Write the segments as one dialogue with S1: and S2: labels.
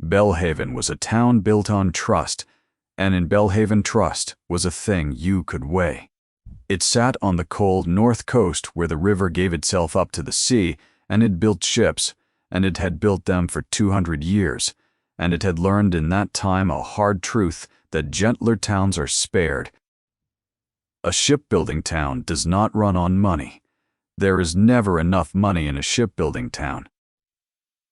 S1: Belhaven was a town built on trust, and in Belhaven trust was a thing you could weigh. It sat on the cold north coast where the river gave itself up to the sea, and it built ships, and it had built them for 200 years, and it had learned in that time a hard truth that gentler towns are spared. A shipbuilding town does not run on money. There is never enough money in a shipbuilding town.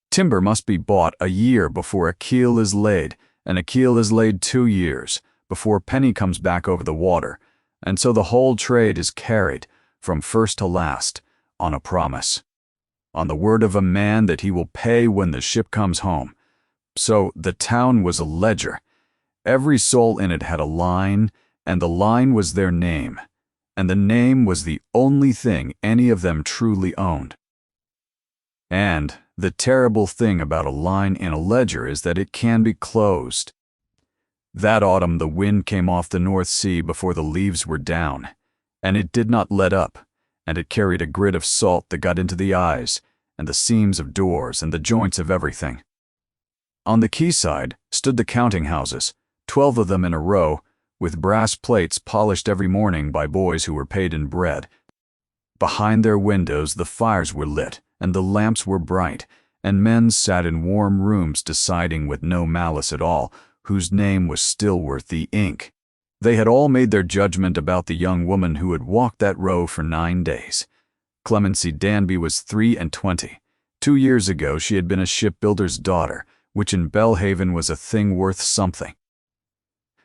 S1: Timber must be bought a year before a keel is laid, and a keel is laid 2 years before a penny comes back over the water, and so the whole trade is carried, from first to last, on a promise, on the word of a man that he will pay when the ship comes home. So the town was a ledger. Every soul in it had a line, and the line was their name, and the name was the only thing any of them truly owned. And the terrible thing about a line in a ledger is that it can be closed. That autumn the wind came off the North Sea before the leaves were down, and it did not let up, and it carried a grit of salt that got into the eyes, and the seams of doors, and the joints of everything. On the quayside stood the counting houses, 12 of them in a row, with brass plates polished every morning by boys who were paid in bread. Behind their windows the fires were lit, and the lamps were bright, and men sat in warm rooms deciding with no malice at all, whose name was still worth the ink. They had all made their judgment about the young woman who had walked that row for 9 days. Clemency Danby was 23. 2 years ago she had been a shipbuilder's daughter, which in Belhaven was a thing worth something.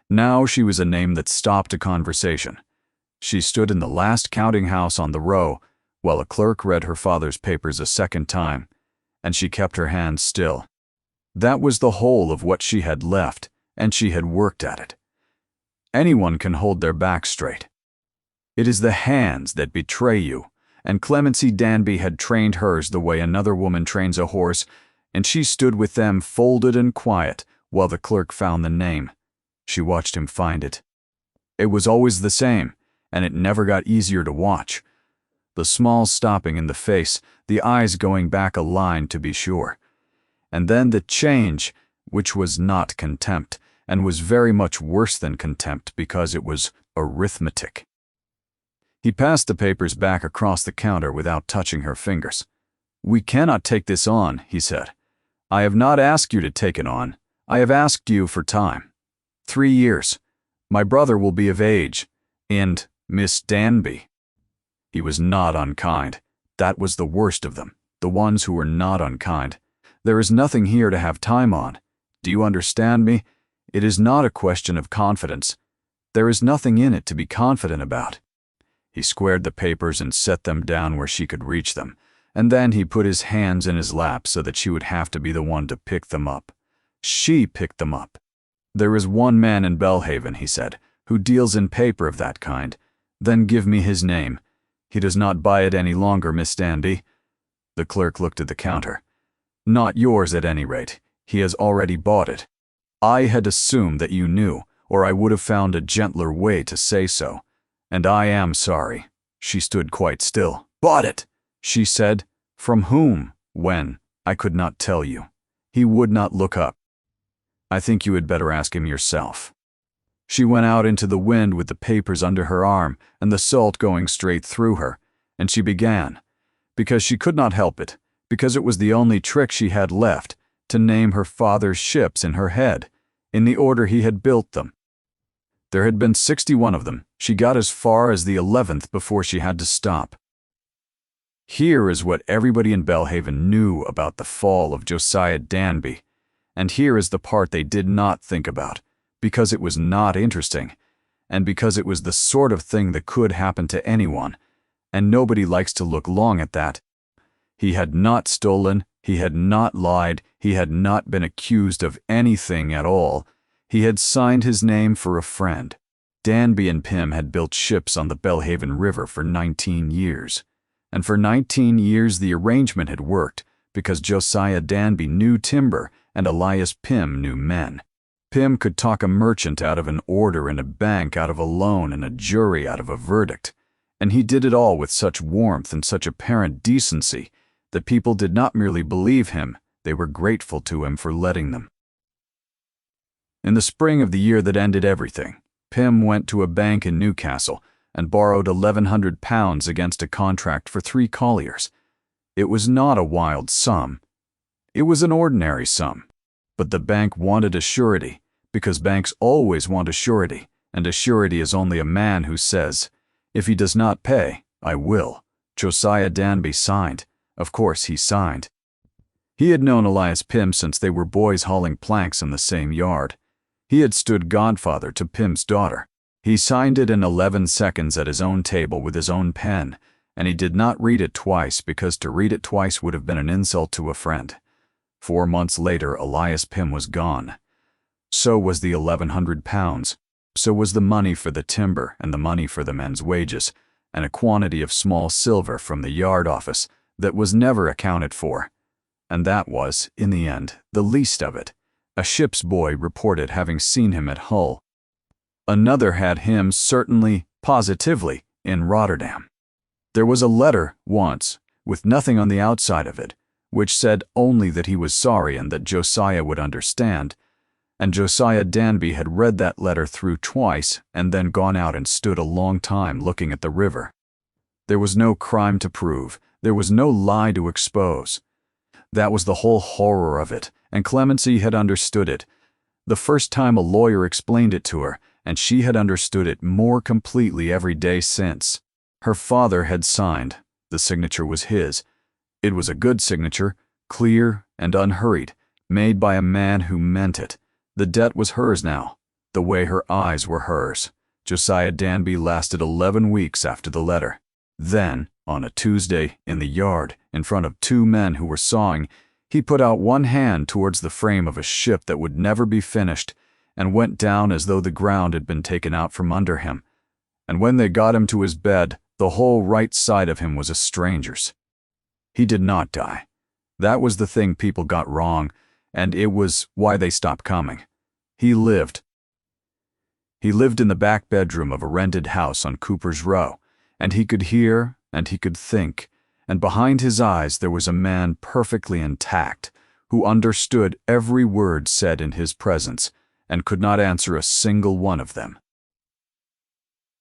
S1: Now she was a name that stopped a conversation. She stood in the last counting house on the row, while a clerk read her father's papers a second time, and she kept her hands still. That was the whole of what she had left, and she had worked at it. Anyone can hold their back straight. It is the hands that betray you, and Clemency Danby had trained hers the way another woman trains a horse, and she stood with them folded and quiet while the clerk found the name. She watched him find it. It was always the same, and it never got easier to watch. The small stopping in the face, the eyes going back a line to be sure. And then the change, which was not contempt, and was very much worse than contempt because it was arithmetic. He passed the papers back across the counter without touching her fingers. "We cannot take this on," he said. "I have not asked you to take it on. I have asked you for time. 3 years. My brother will be of age. And Miss Danby." He was not unkind. That was the worst of them, the ones who were not unkind. There is nothing here to have time on. Do you understand me? It is not a question of confidence. There is nothing in it to be confident about. He squared the papers and set them down where she could reach them, and then he put his hands in his lap so that she would have to be the one to pick them up. She picked them up. "There is one man in Belhaven," he said, "who deals in paper of that kind. Then give me his name. He does not buy it any longer, Miss Danby." The clerk looked at the counter. "Not yours at any rate. He has already bought it. I had assumed that you knew, or I would have found a gentler way to say so. And I am sorry." She stood quite still. "Bought it," she said. "From whom? When? I could not tell you." He would not look up. "I think you had better ask him yourself." She went out into the wind with the papers under her arm and the salt going straight through her, and she began, because she could not help it, because it was the only trick she had left, to name her father's ships in her head, in the order he had built them. There had been 61 of them. She got as far as the 11th before she had to stop. Here is what everybody in Belhaven knew about the fall of Josiah Danby, and here is the part they did not think about, because it was not interesting, and because it was the sort of thing that could happen to anyone, and nobody likes to look long at that. He had not stolen, he had not lied, he had not been accused of anything at all. He had signed his name for a friend. Danby and Pym had built ships on the Belhaven River for 19 years. And for 19 years the arrangement had worked, because Josiah Danby knew timber and Elias Pym knew men. Pym could talk a merchant out of an order and a bank out of a loan and a jury out of a verdict. And he did it all with such warmth and such apparent decency that people did not merely believe him, they were grateful to him for letting them. In the spring of the year that ended everything, Pym went to a bank in Newcastle and borrowed £1,100 against a contract for 3 colliers. It was not a wild sum. It was an ordinary sum. But the bank wanted a surety, because banks always want a surety, and a surety is only a man who says, "If he does not pay, I will." Josiah Danby signed. Of course he signed. He had known Elias Pym since they were boys hauling planks in the same yard. He had stood godfather to Pym's daughter. He signed it in 11 seconds at his own table with his own pen, and he did not read it twice because to read it twice would have been an insult to a friend. 4 months later, Elias Pym was gone. So was the £1,100. So was the money for the timber and the money for the men's wages, and a quantity of small silver from the yard office that was never accounted for. And that was, in the end, the least of it. A ship's boy reported having seen him at Hull. Another had him certainly, positively, in Rotterdam. There was a letter, once, with nothing on the outside of it, which said only that he was sorry and that Josiah would understand, and Josiah Danby had read that letter through twice and then gone out and stood a long time looking at the river. There was no crime to prove, there was no lie to expose. That was the whole horror of it, and Clemency had understood it. The first time a lawyer explained it to her, and she had understood it more completely every day since. Her father had signed. The signature was his. It was a good signature, clear and unhurried, made by a man who meant it. The debt was hers now, the way her eyes were hers. Josiah Danby lasted 11 weeks after the letter. Then, on a Tuesday, in the yard, in front of 2 men who were sawing, he put out one hand towards the frame of a ship that would never be finished, and went down as though the ground had been taken out from under him. And when they got him to his bed, the whole right side of him was a stranger's. He did not die. That was the thing people got wrong, and it was why they stopped coming. He lived. He lived in the back bedroom of a rented house on Cooper's Row, and he could hear and he could think, and behind his eyes there was a man perfectly intact, who understood every word said in his presence, and could not answer a single one of them.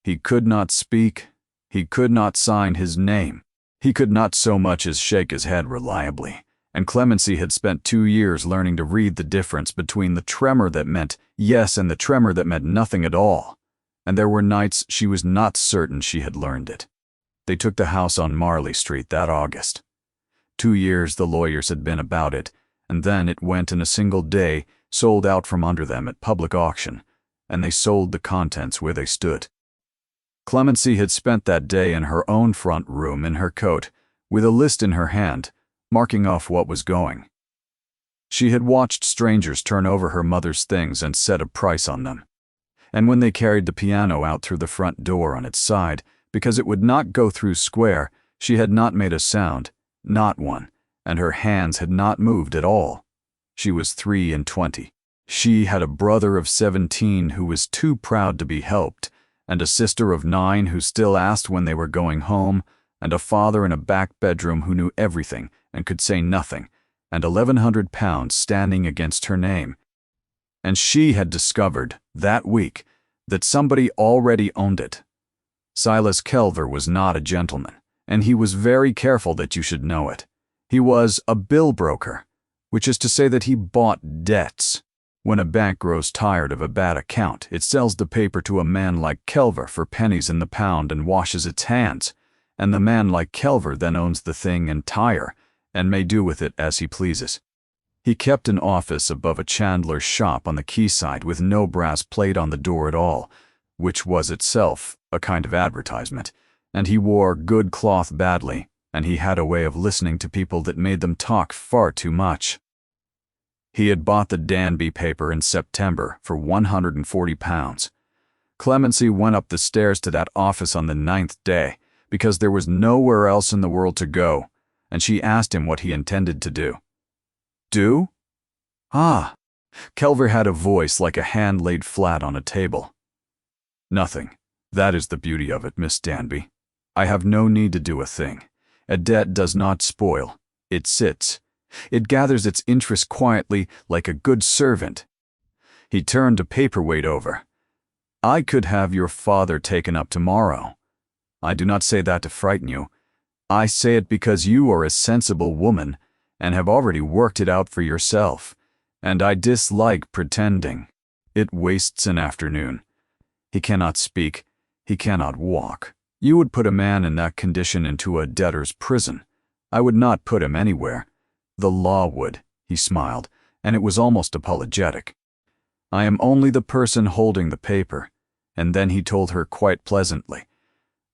S1: He could not speak, he could not sign his name, he could not so much as shake his head reliably, and Clemency had spent 2 years learning to read the difference between the tremor that meant yes and the tremor that meant nothing at all, and there were nights she was not certain she had learned it. They took the house on Marley Street that August. 2 years the lawyers had been about it, and then it went in a single day, sold out from under them at public auction, and they sold the contents where they stood. Clemency had spent that day in her own front room in her coat, with a list in her hand, marking off what was going. She had watched strangers turn over her mother's things and set a price on them. And when they carried the piano out through the front door on its side, because it would not go through square, she had not made a sound, not one, and her hands had not moved at all. She was 23. She had a brother of 17 who was too proud to be helped, and a sister of 9 who still asked when they were going home, and a father in a back bedroom who knew everything and could say nothing, and £1,100 standing against her name. And she had discovered, that week, that somebody already owned it. Silas Kelver was not a gentleman, and he was very careful that you should know it. He was a bill broker, which is to say that he bought debts. When a bank grows tired of a bad account, it sells the paper to a man like Kelver for pennies in the pound and washes its hands, and the man like Kelver then owns the thing entire and may do with it as he pleases. He kept an office above a chandler's shop on the quayside with no brass plate on the door at all, which was itself a kind of advertisement, and he wore good cloth badly, and he had a way of listening to people that made them talk far too much. He had bought the Danby paper in September for £140. Clemency went up the stairs to that office on the 9th day, because there was nowhere else in the world to go, and she asked him what he intended to do. Do? Ah. Kelver had a voice like a hand laid flat on a table. Nothing. That is the beauty of it, Miss Danby. I have no need to do a thing. A debt does not spoil. It sits. It gathers its interest quietly like a good servant. He turned a paperweight over. "I could have your father taken up tomorrow. I do not say that to frighten you. I say it because you are a sensible woman and have already worked it out for yourself, and I dislike pretending. It wastes an afternoon. He cannot speak. He cannot walk. You would put a man in that condition into a debtor's prison. I would not put him anywhere. The law would." He smiled, and it was almost apologetic. "I am only the person holding the paper." And then he told her quite pleasantly,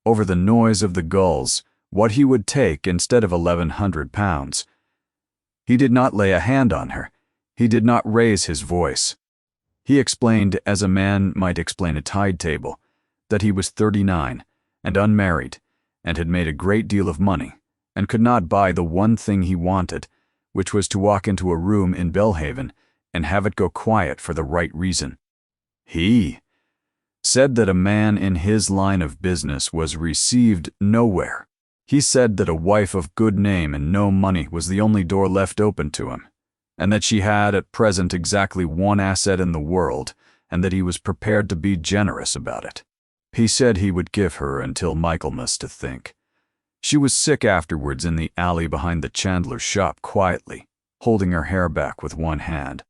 S1: over the noise of the gulls, what he would take instead of £1,100. He did not lay a hand on her. He did not raise his voice. He explained, as a man might explain a tide table, that he was 39 and unmarried and had made a great deal of money and could not buy the one thing he wanted, which was to walk into a room in Belhaven and have it go quiet for the right reason. He said that a man in his line of business was received nowhere. He said that a wife of good name and no money was the only door left open to him, and that she had at present exactly one asset in the world, and that he was prepared to be generous about it. He said he would give her until Michaelmas to think. She was sick afterwards in the alley behind the chandler's shop quietly, holding her hair back with one hand.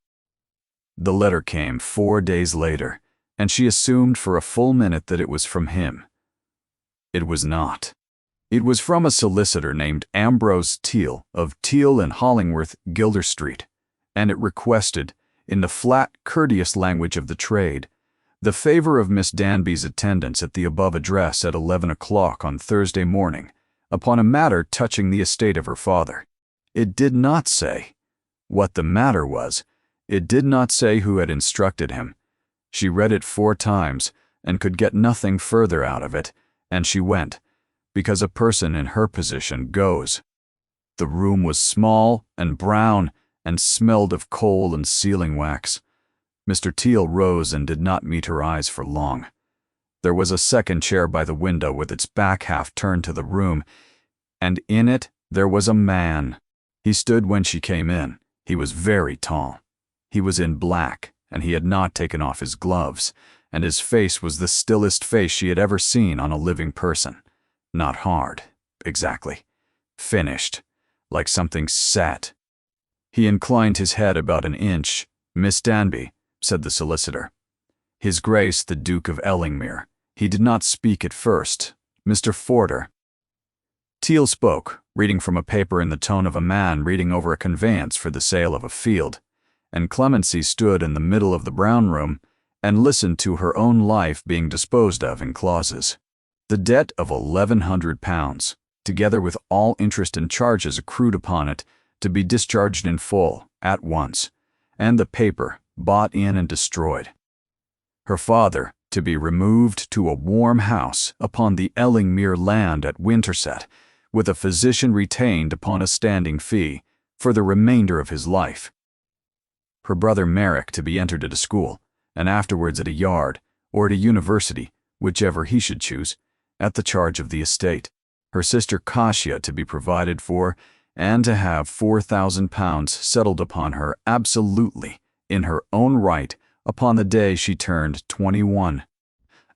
S1: The letter came 4 days later, and she assumed for a full minute that it was from him. It was not. It was from a solicitor named Ambrose Teal of Teal and Hollingworth, Gilder Street, and it requested, in the flat, courteous language of the trade, the favor of Miss Danby's attendance at the above address at 11 o'clock on Thursday morning, upon a matter touching the estate of her father. It did not say what the matter was. It did not say who had instructed him. She read it 4 times and could get nothing further out of it, and she went, because a person in her position goes. The room was small and brown and smelled of coal and sealing wax. Mr. Teal rose and did not meet her eyes for long. There was a second chair by the window with its back half turned to the room, and in it there was a man. He stood when she came in. He was very tall. He was in black, and he had not taken off his gloves, and his face was the stillest face she had ever seen on a living person. Not hard, exactly. Finished, like something set. He inclined his head about an inch. "Miss Danby," said the solicitor. "His Grace the Duke of Ellingmere." He did not speak at first. "Mr. Forder." Teal spoke, reading from a paper in the tone of a man reading over a conveyance for the sale of a field, and Clemency stood in the middle of the brown room and listened to her own life being disposed of in clauses. The debt of £1,100, together with all interest and charges accrued upon it, to be discharged in full, at once, and the paper, bought in and destroyed. Her father, to be removed to a warm house upon the Ellingmere land at Winterset, with a physician retained upon a standing fee, for the remainder of his life. Her brother Merrick to be entered at a school, and afterwards at a yard, or at a university, whichever he should choose, at the charge of the estate. Her sister Kasia to be provided for, and to have £4,000 settled upon her absolutely, in her own right, upon the day she turned 21,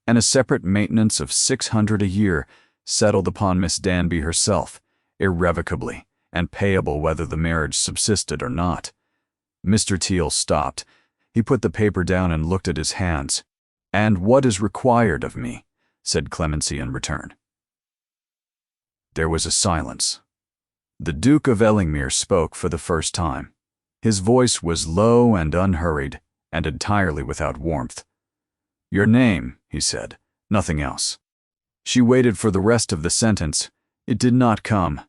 S1: and a separate maintenance of £600 a year settled upon Miss Danby herself, irrevocably, and payable whether the marriage subsisted or not. Mr. Teal stopped. He put the paper down and looked at his hands. "And what is required of me?" said Clemency in return. There was a silence. The Duke of Ellingmere spoke for the first time. His voice was low and unhurried, and entirely without warmth. "Your name," he said, "nothing else." She waited for the rest of the sentence. It did not come.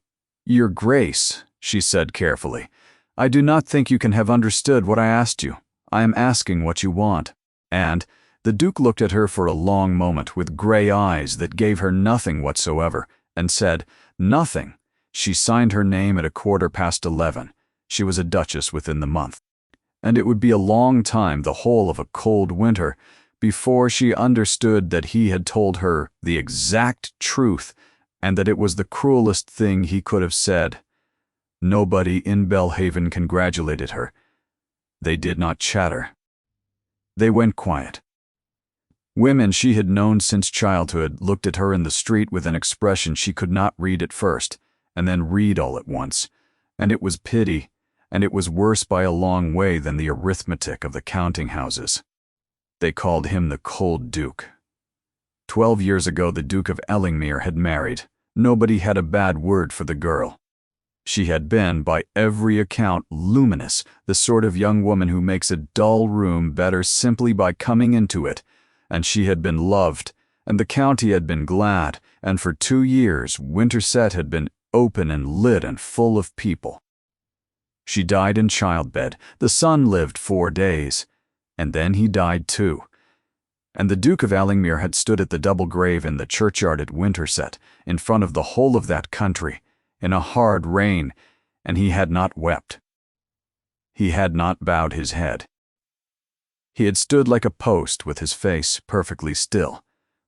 S1: "Your Grace," she said carefully, "I do not think you can have understood what I asked you. I am asking what you want." And the Duke looked at her for a long moment with gray eyes that gave her nothing whatsoever, and said, "Nothing." She signed her name at 11:15. She was a duchess within the month. And it would be a long time, the whole of a cold winter, before she understood that he had told her the exact truth, and that it was the cruelest thing he could have said. Nobody in Belhaven congratulated her. They did not chatter. They went quiet. Women she had known since childhood looked at her in the street with an expression she could not read at first, and then read all at once, and it was pity, and it was worse by a long way than the arithmetic of the counting houses. They called him the Cold Duke. 12 years ago the Duke of Ellingmere had married. Nobody had a bad word for the girl. She had been, by every account, luminous, the sort of young woman who makes a dull room better simply by coming into it, and she had been loved, and the county had been glad, and for 2 years Winterset had been open and lit and full of people. She died in childbed. The son lived 4 days, and then he died too. And the Duke of Ellingmere had stood at the double grave in the churchyard at Winterset, in front of the whole of that country, in a hard rain, and he had not wept. He had not bowed his head. He had stood like a post with his face perfectly still,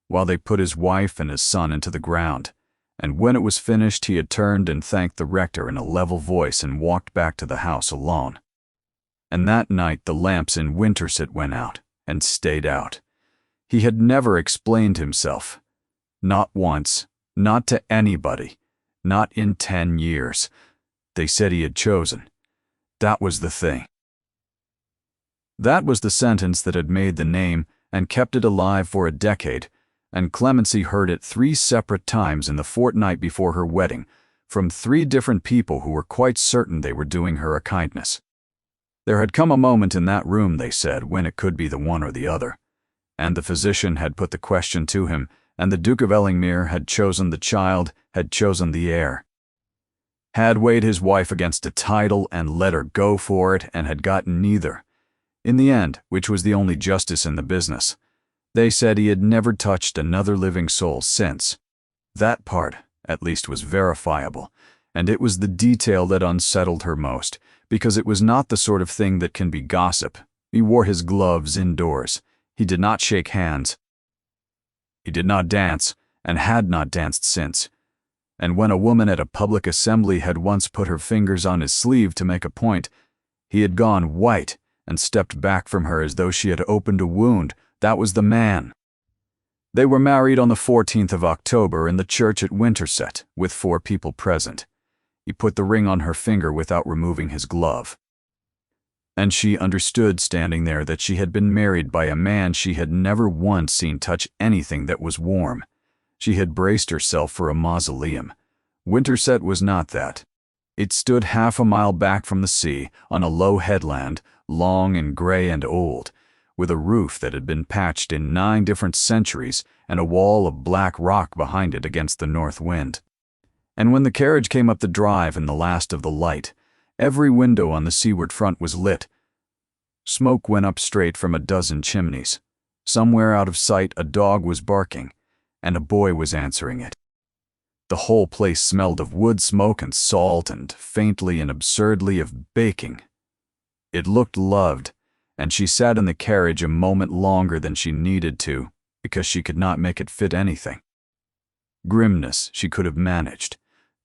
S1: while they put his wife and his son into the ground, and when it was finished he had turned and thanked the rector in a level voice and walked back to the house alone. And that night the lamps in Winterset went out, and stayed out. He had never explained himself. Not once, not to anybody, not in 10 years. They said he had chosen. That was the thing. That was the sentence that had made the name and kept it alive for a decade, and Clemency heard it 3 separate times in the fortnight before her wedding, from 3 different people who were quite certain they were doing her a kindness. There had come a moment in that room, they said, when it could be the one or the other, and the physician had put the question to him, and the Duke of Ellingmere had chosen the child, had chosen the heir. Had weighed his wife against a title and let her go for it, and had gotten neither. In the end, which was the only justice in the business, they said he had never touched another living soul since. That part, at least, was verifiable, and it was the detail that unsettled her most, because it was not the sort of thing that can be gossip. He wore his gloves indoors. He did not shake hands. He did not dance, and had not danced since. And when a woman at a public assembly had once put her fingers on his sleeve to make a point, he had gone white and stepped back from her as though she had opened a wound. That was the man. They were married on the 14th of October in the church at Winterset, with 4 people present. He put the ring on her finger without removing his glove. And she understood standing there that she had been married by a man she had never once seen touch anything that was warm. She had braced herself for a mausoleum. Winterset was not that. It stood half a mile back from the sea, on a low headland, long and gray and old, with a roof that had been patched in 9 different centuries and a wall of black rock behind it against the north wind. And when the carriage came up the drive in the last of the light, every window on the seaward front was lit. Smoke went up straight from a dozen chimneys. Somewhere out of sight a dog was barking, and a boy was answering it. The whole place smelled of wood smoke and salt and faintly and absurdly of baking. It looked loved, and she sat in the carriage a moment longer than she needed to, because she could not make it fit anything. Grimness she could have managed.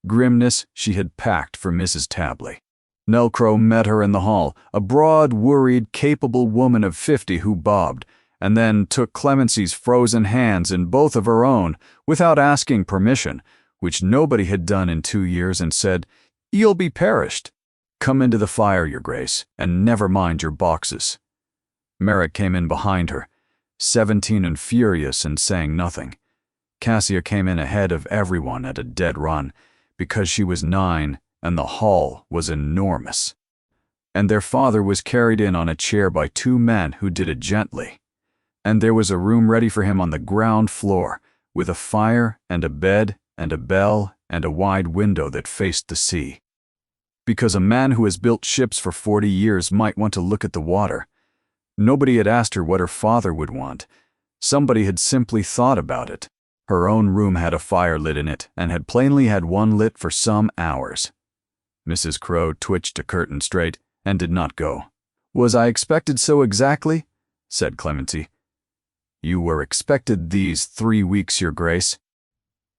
S1: Grimness she had packed for Mrs. Tabley. Nell Crow met her in the hall, a broad, worried, capable woman of 50 who bobbed, and then took Clemency's frozen hands in both of her own, without asking permission, which nobody had done in 2 years, and said, "You'll be perished. Come into the fire, your grace, and never mind your boxes." Merrick came in behind her, 17 and furious, and saying nothing. Cassia came in ahead of everyone at a dead run, because she was 9, and the hall was enormous. And their father was carried in on a chair by 2 men who did it gently. And there was a room ready for him on the ground floor, with a fire and a bed and a bell and a wide window that faced the sea. Because a man who has built ships for 40 years might want to look at the water. Nobody had asked her what her father would want. Somebody had simply thought about it. Her own room had a fire lit in it, and had plainly had one lit for some hours. Mrs. Crow twitched a curtain straight, and did not go. "Was I expected so exactly?" said Clemency. "You were expected these 3 weeks, your grace."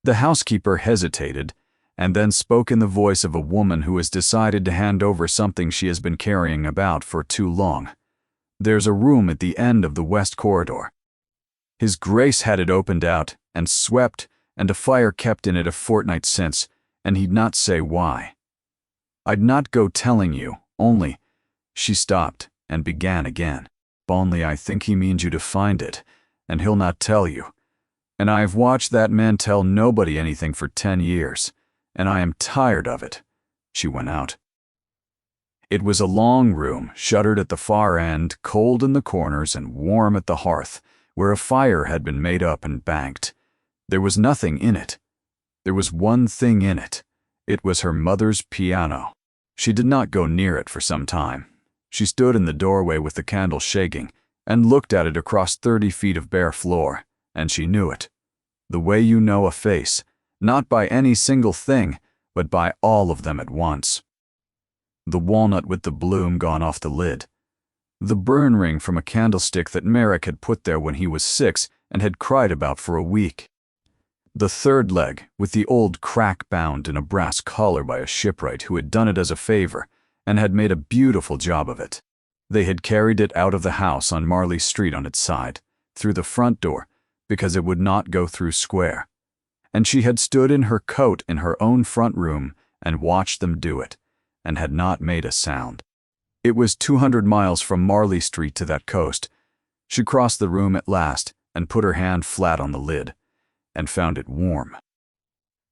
S1: The housekeeper hesitated, and then spoke in the voice of a woman who has decided to hand over something she has been carrying about for too long. There's a room at the end of the west corridor. His Grace had it opened out and swept, and a fire kept in it a fortnight since, and he'd not say why. I'd not go telling you, only—" She stopped and began again. "Only I think he means you to find it, and he'll not tell you. And I've watched that man tell nobody anything for 10 years, and I am tired of it." She went out. It was a long room, shuttered at the far end, cold in the corners and warm at the hearth, where a fire had been made up and banked. There was nothing in it. There was one thing in it. It was her mother's piano. She did not go near it for some time. She stood in the doorway with the candle shaking and looked at it across 30 feet of bare floor, and she knew it. The way you know a face, not by any single thing, but by all of them at once. The walnut with the bloom gone off the lid. The burn ring from a candlestick that Merrick had put there when he was 6 and had cried about for a week. The third leg, with the old crack bound in a brass collar by a shipwright who had done it as a favor and had made a beautiful job of it. They had carried it out of the house on Marley Street on its side, through the front door, because it would not go through square. And she had stood in her coat in her own front room and watched them do it, and had not made a sound. It was 200 miles from Marley Street to that coast. She crossed the room at last and put her hand flat on the lid, and found it warm.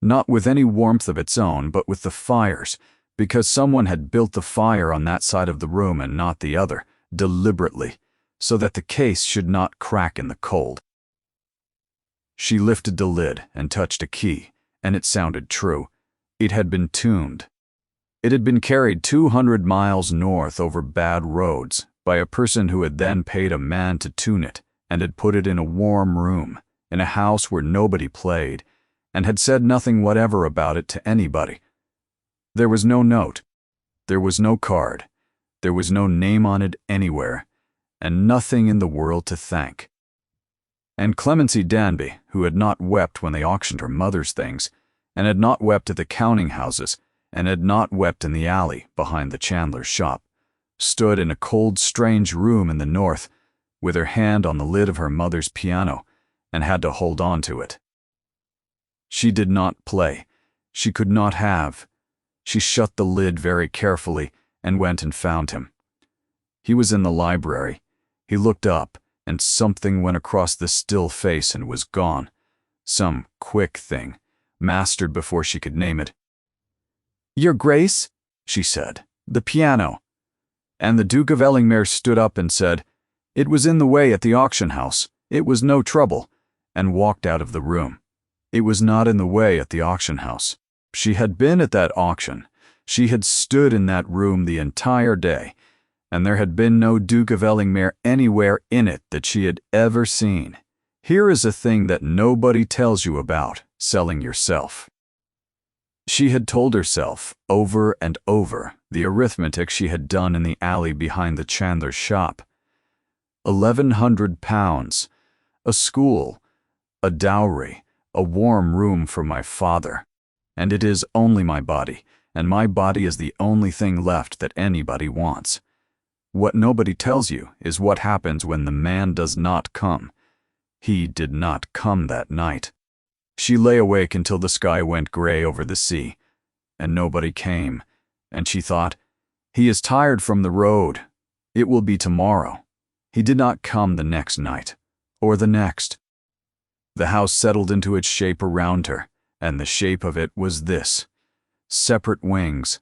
S1: Not with any warmth of its own, but with the fire's, because someone had built the fire on that side of the room and not the other, deliberately, so that the case should not crack in the cold. She lifted the lid and touched a key, and it sounded true. It had been tuned. It had been carried 200 miles north over bad roads by a person who had then paid a man to tune it and had put it in a warm room, in a house where nobody played, and had said nothing whatever about it to anybody. There was no note. There was no card. There was no name on it anywhere, and nothing in the world to thank. And Clemency Danby, who had not wept when they auctioned her mother's things, and had not wept at the counting houses, and had not wept in the alley behind the chandler's shop, stood in a cold, strange room in the north, with her hand on the lid of her mother's piano, and had to hold on to it. She did not play. She could not have. She shut the lid very carefully and went and found him. He was in the library. He looked up, and something went across the still face and was gone. Some quick thing, mastered before she could name it. "Your Grace," she said, "the piano." And the Duke of Ellingmere stood up and said, "It was in the way at the auction house. It was no trouble," and walked out of the room. It was not in the way at the auction house. She had been at that auction. She had stood in that room the entire day, and there had been no Duke of Ellingmere anywhere in it that she had ever seen. Here is a thing that nobody tells you about selling yourself. She had told herself, over and over, the arithmetic she had done in the alley behind the chandler's shop. £1,100, a school, a dowry, a warm room for my father. And it is only my body, and my body is the only thing left that anybody wants. What nobody tells you is what happens when the man does not come. He did not come that night. She lay awake until the sky went gray over the sea, and nobody came, and she thought, "He is tired from the road. It will be tomorrow." He did not come the next night, or the next. The house settled into its shape around her, and the shape of it was this: separate wings.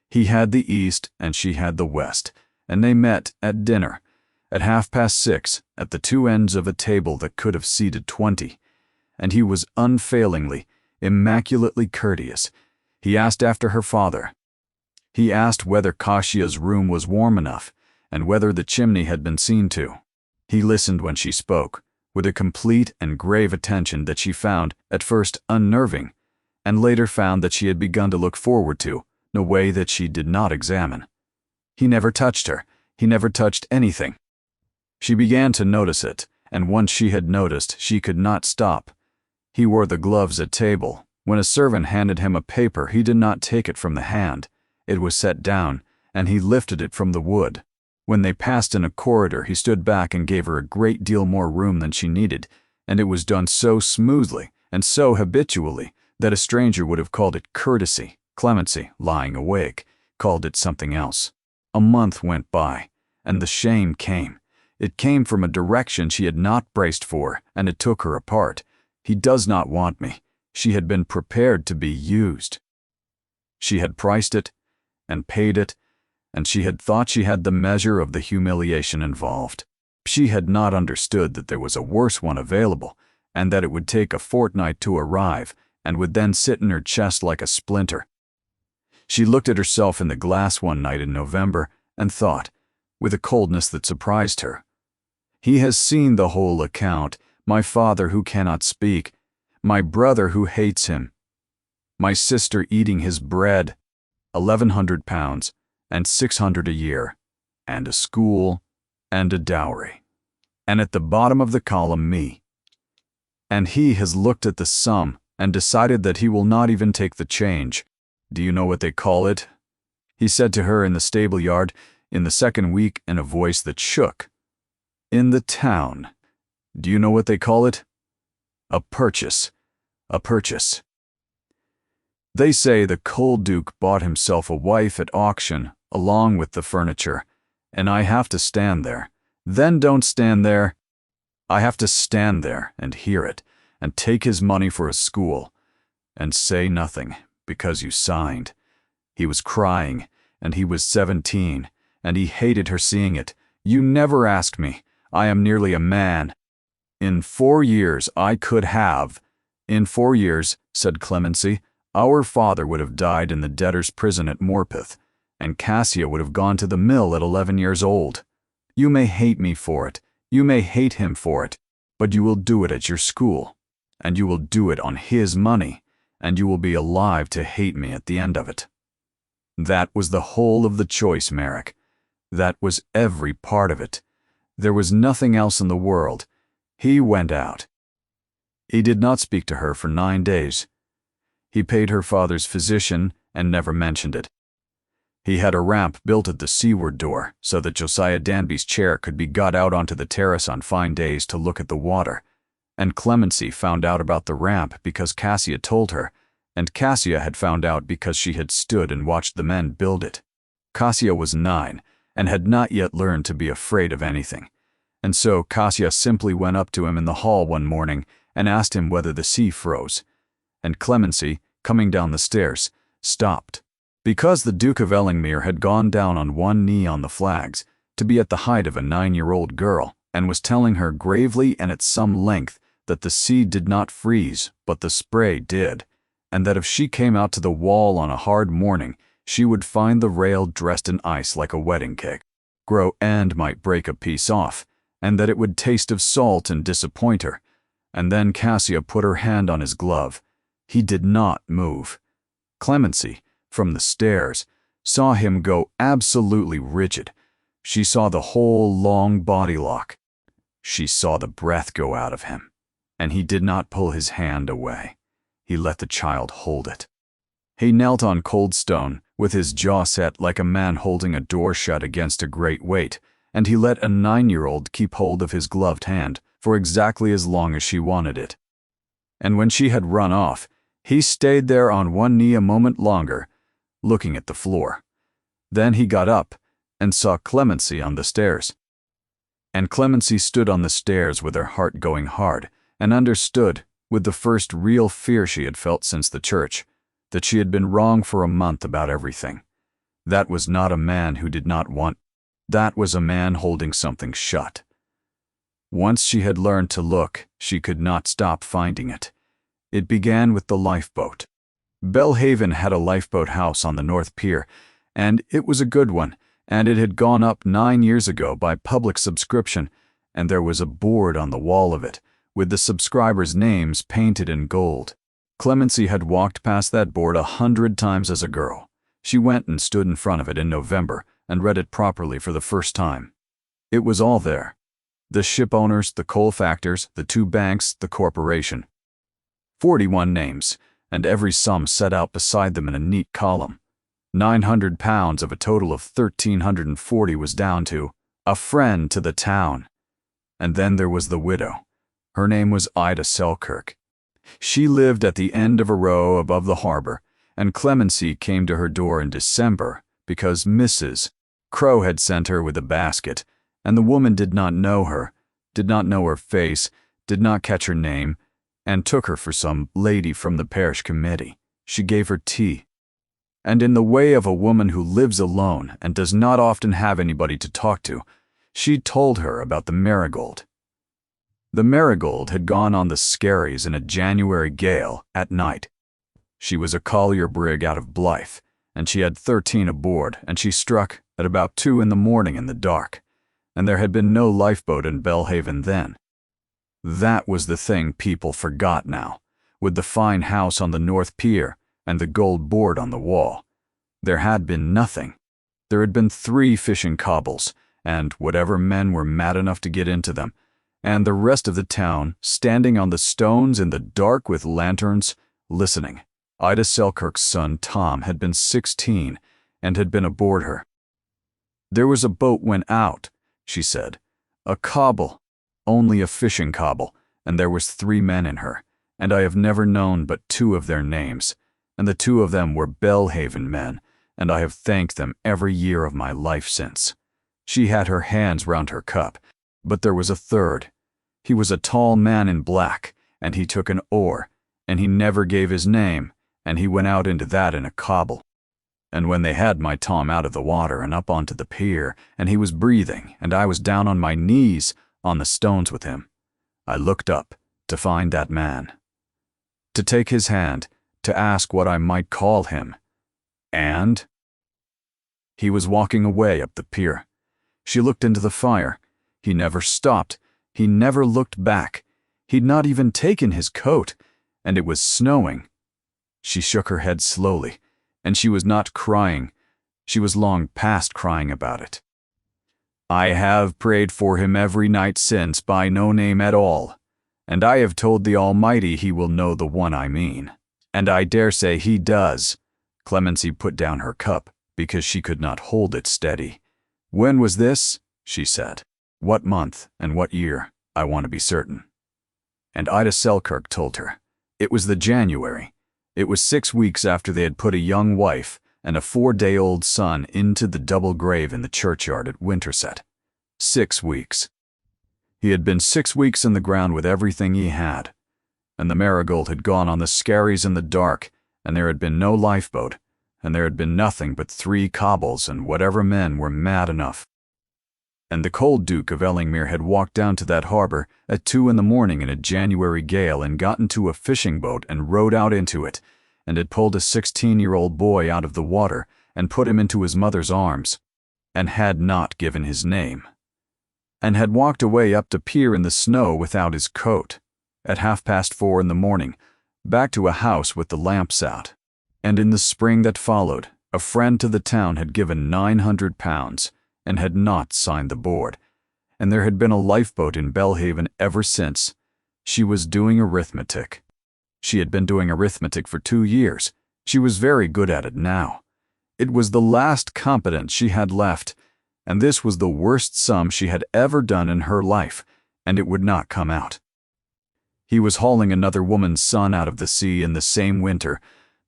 S1: He had the east and she had the west, and they met at dinner, at 6:30, at the two ends of a table that could have seated 20, and he was unfailingly, immaculately courteous. He asked after her father. He asked whether Kasia's room was warm enough, and whether the chimney had been seen to. He listened when she spoke, with a complete and grave attention that she found, at first, unnerving, and later found that she had begun to look forward to, in a way that she did not examine. He never touched her. He never touched anything. She began to notice it, and once she had noticed, she could not stop. He wore the gloves at table. When a servant handed him a paper, he did not take it from the hand. It was set down, and he lifted it from the wood. When they passed in a corridor, he stood back and gave her a great deal more room than she needed, and it was done so smoothly and so habitually that a stranger would have called it courtesy. Clemency, lying awake, called it something else. A month went by, and the shame came. It came from a direction she had not braced for, and it took her apart. He does not want me. She had been prepared to be used. She had priced it and paid it, and she had thought she had the measure of the humiliation involved. She had not understood that there was a worse one available, and that it would take a fortnight to arrive, and would then sit in her chest like a splinter. She looked at herself in the glass one night in November and thought, with a coldness that surprised her, "He has seen the whole account, my father who cannot speak, my brother who hates him, my sister eating his bread, £1,100 and £600 a year, and a school, and a dowry. And at the bottom of the column, me. And he has looked at the sum and decided that he will not even take the change. Do you know what they call it?" he said to her in the stable yard in the second week in a voice that shook. "In the town. Do you know what they call it? A purchase. A purchase. They say the Cold Duke bought himself a wife at auction along with the furniture, and I have to stand there. Then don't stand there. I have to stand there and hear it, and take his money for a school, and say nothing, because you signed." He was crying, and he was 17, and he hated her seeing it. "You never asked me. I am nearly a man. In 4 years I could have—" "In 4 years," said Clemency, "our father would have died in the debtor's prison at Morpeth, and Cassia would have gone to the mill at 11 years old. You may hate me for it, you may hate him for it, but you will do it at your school, and you will do it on his money, and you will be alive to hate me at the end of it." That was the whole of the choice, Merrick. That was every part of it. There was nothing else in the world. He went out. He did not speak to her for 9 days. He paid her father's physician and never mentioned it. He had a ramp built at the seaward door so that Josiah Danby's chair could be got out onto the terrace on fine days to look at the water, and Clemency found out about the ramp because Cassia told her, and Cassia had found out because she had stood and watched the men build it. Cassia was 9 and had not yet learned to be afraid of anything, and so Cassia simply went up to him in the hall one morning and asked him whether the sea froze, and Clemency, coming down the stairs, stopped. Because the Duke of Ellingmere had gone down on one knee on the flags, to be at the height of a 9-year-old girl, and was telling her gravely and at some length that the sea did not freeze, but the spray did, and that if she came out to the wall on a hard morning, she would find the rail dressed in ice like a wedding cake, grow and might break a piece off, and that it would taste of salt and disappoint her. And then Cassia put her hand on his glove. He did not move. Clemency, from the stairs, saw him go absolutely rigid. She saw the whole long body lock. She saw the breath go out of him, and he did not pull his hand away. He let the child hold it. He knelt on cold stone, with his jaw set like a man holding a door shut against a great weight, and he let a 9-year-old keep hold of his gloved hand for exactly as long as she wanted it. And when she had run off, he stayed there on one knee a moment longer, looking at the floor. Then he got up and saw Clemency on the stairs. And Clemency stood on the stairs with her heart going hard, and understood, with the first real fear she had felt since the church, that she had been wrong for a month about everything. That was not a man who did not want. That was a man holding something shut. Once she had learned to look, she could not stop finding it. It began with the lifeboat. Belhaven had a lifeboat house on the North Pier, and it was a good one, and it had gone up 9 years ago by public subscription, and there was a board on the wall of it, with the subscribers' names painted in gold. Clemency had walked past that board 100 times as a girl. She went and stood in front of it in November and read it properly for the first time. It was all there. The ship owners, the coal factors, the 2 banks, the corporation. 41 names, and every sum set out beside them in a neat column. £900 of a total of 1,340 was down to. a friend to the town. And then there was the widow. Her name was Ida Selkirk. She lived at the end of a row above the harbor, and Clemency came to her door in December because Mrs. Crow had sent her with a basket, and the woman did not know her, did not know her face, did not catch her name, and took her for some lady from the parish committee. She gave her tea. And in the way of a woman who lives alone and does not often have anybody to talk to, she told her about the Marigold. The Marigold had gone on the skerries in a January gale at night. She was a collier brig out of Blythe, and she had 13 aboard, and she struck at about 2 in the morning in the dark, and there had been no lifeboat in Belhaven then. That was the thing people forgot now, with the fine house on the North Pier and the gold board on the wall. There had been nothing. There had been 3 fishing cobbles, and whatever men were mad enough to get into them, and the rest of the town standing on the stones in the dark with lanterns, listening. Ida Selkirk's son Tom had been 16 and had been aboard her. There was a boat went out, she said. A cobble, only a fishing cobble, and there was 3 men in her, and I have never known but 2 of their names, and the 2 of them were Belhaven men, and I have thanked them every year of my life since. She had her hands round her cup, but there was a third. He was a tall man in black, and he took an oar, and he never gave his name, and he went out into that in a cobble. And when they had my Tom out of the water and up onto the pier, and he was breathing, and I was down on my knees on the stones with him, I looked up to find that man, to take his hand, to ask what I might call him. And he was walking away up the pier. She looked into the fire. He never stopped. He never looked back. He'd not even taken his coat, and it was snowing. She shook her head slowly, and she was not crying. She was long past crying about it. I have prayed for him every night since by no name at all, and I have told the Almighty he will know the one I mean. And I dare say he does. Clemency put down her cup because she could not hold it steady. When was this? She said. What month and what year? I want to be certain. And Ida Selkirk told her. It was the January. It was 6 weeks after they had put a young wife and a 4-day-old son into the double grave in the churchyard at Winterset. 6 weeks. He had been 6 weeks in the ground with everything he had, and the Marigold had gone on the skerries in the dark, and there had been no lifeboat, and there had been nothing but 3 cobbles and whatever men were mad enough. And the cold Duke of Ellingmere had walked down to that harbor at 2 in the morning in a January gale and got into a fishing boat and rowed out into it, and had pulled a 16-year-old boy out of the water and put him into his mother's arms, and had not given his name, and had walked away up to pier in the snow without his coat, at 4:30 in the morning, back to a house with the lamps out. And in the spring that followed, a friend to the town had given £900, and had not signed the board, and there had been a lifeboat in Belhaven ever since. She was doing arithmetic. She had been doing arithmetic for 2 years. She was very good at it now. It was the last competence she had left, and this was the worst sum she had ever done in her life, and it would not come out. He was hauling another woman's son out of the sea in the same winter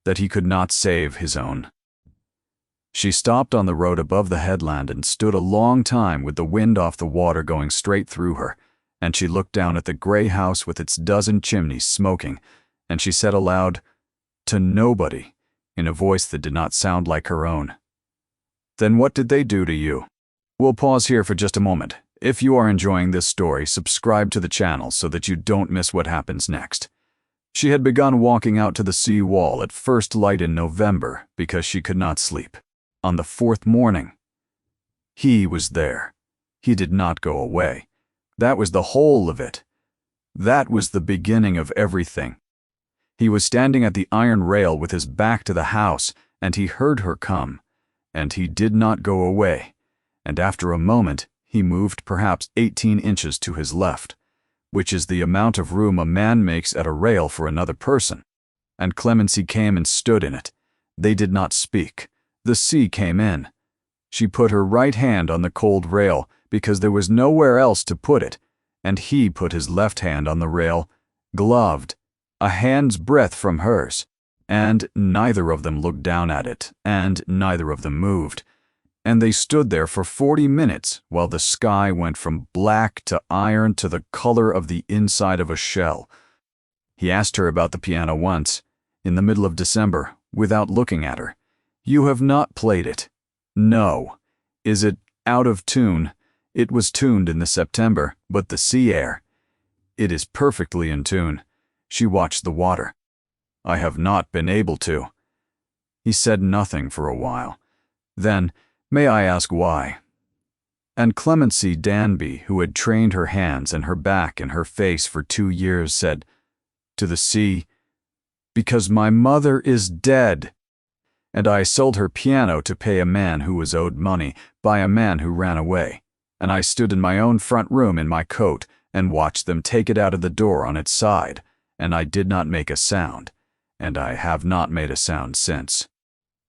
S1: that he could not save his own. She stopped on the road above the headland and stood a long time with the wind off the water going straight through her, and she looked down at the gray house with its dozen chimneys smoking, and she said aloud, to nobody, in a voice that did not sound like her own, "Then what did they do to you?" We'll pause here for just a moment. If you are enjoying this story, subscribe to the channel so that you don't miss what happens next. She had begun walking out to the sea wall at first light in November because she could not sleep. On the 4th morning, he was there. He did not go away. That was the whole of it. That was the beginning of everything. He was standing at the iron rail with his back to the house, and he heard her come, and he did not go away, and after a moment he moved perhaps 18 inches to his left, which is the amount of room a man makes at a rail for another person, and Clemency came and stood in it. They did not speak. The sea came in. She put her right hand on the cold rail because there was nowhere else to put it, and he put his left hand on the rail, gloved, a hand's breadth from hers, and neither of them looked down at it, and neither of them moved. And they stood there for 40 minutes while the sky went from black to iron to the color of the inside of a shell. He asked her about the piano once, in the middle of December, without looking at her. "You have not played it." "No." "Is it out of tune?" "It was tuned in the September, but the sea air." "It is perfectly in tune." She watched the water. "I have not been able to." He said nothing for a while. Then, "May I ask why?" And Clemency Danby, who had trained her hands and her back and her face for 2 years, said, "To the sea, because my mother is dead. And I sold her piano to pay a man who was owed money by a man who ran away. And I stood in my own front room in my coat and watched them take it out of the door on its side, and I did not make a sound, and I have not made a sound since.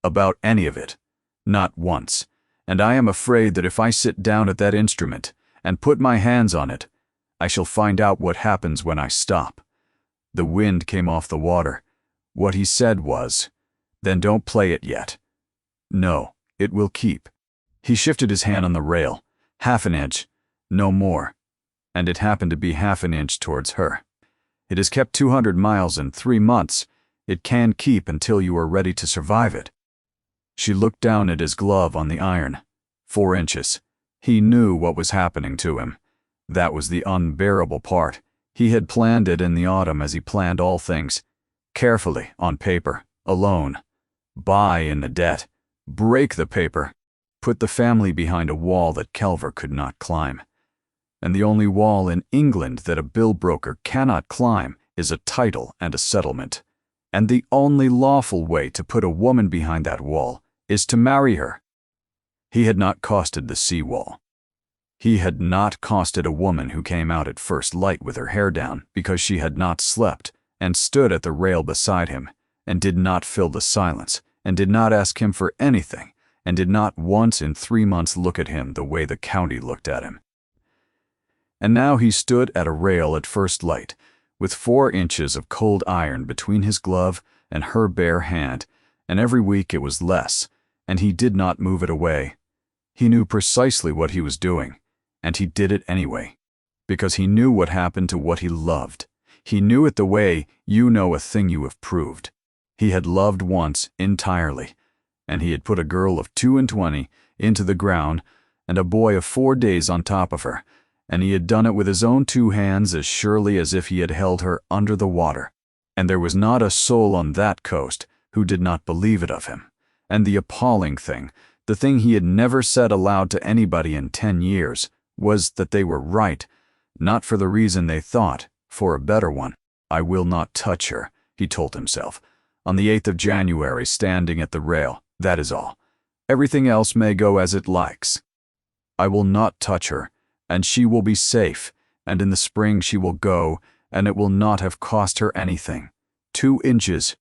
S1: About any of it. Not once. And I am afraid that if I sit down at that instrument and put my hands on it, I shall find out what happens when I stop." The wind came off the water. What he said was, "Then don't play it yet." "No, it will keep." He shifted his hand on the rail, half an inch, no more, and it happened to be half an inch towards her. "It has kept 200 miles in 3 months. It can keep until you are ready to survive it." She looked down at his glove on the iron. 4 inches. He knew what was happening to him. That was the unbearable part. He had planned it in the autumn as he planned all things. Carefully, on paper, alone. Buy in the debt. Break the paper. Put the family behind a wall that Kelver could not climb. And the only wall in England that a bill broker cannot climb is a title and a settlement. And the only lawful way to put a woman behind that wall is to marry her. He had not costed the seawall. He had not costed a woman who came out at first light with her hair down because she had not slept and stood at the rail beside him and did not fill the silence and did not ask him for anything and did not once in 3 months look at him the way the county looked at him. And now he stood at a rail at first light, with 4 inches of cold iron between his glove and her bare hand, and every week it was less, and he did not move it away. He knew precisely what he was doing, and he did it anyway, because he knew what happened to what he loved. He knew it the way you know a thing you have proved. He had loved once entirely, and he had put a girl of 22 into the ground and a boy of 4 days on top of her, and he had done it with his own 2 hands as surely as if he had held her under the water. And there was not a soul on that coast who did not believe it of him. And the appalling thing, the thing he had never said aloud to anybody in 10 years, was that they were right, not for the reason they thought, for a better one. "I will not touch her," he told himself, on the 8th of January, standing at the rail. "That is all. Everything else may go as it likes. I will not touch her, and she will be safe, and in the spring she will go, and it will not have cost her anything. 2 inches.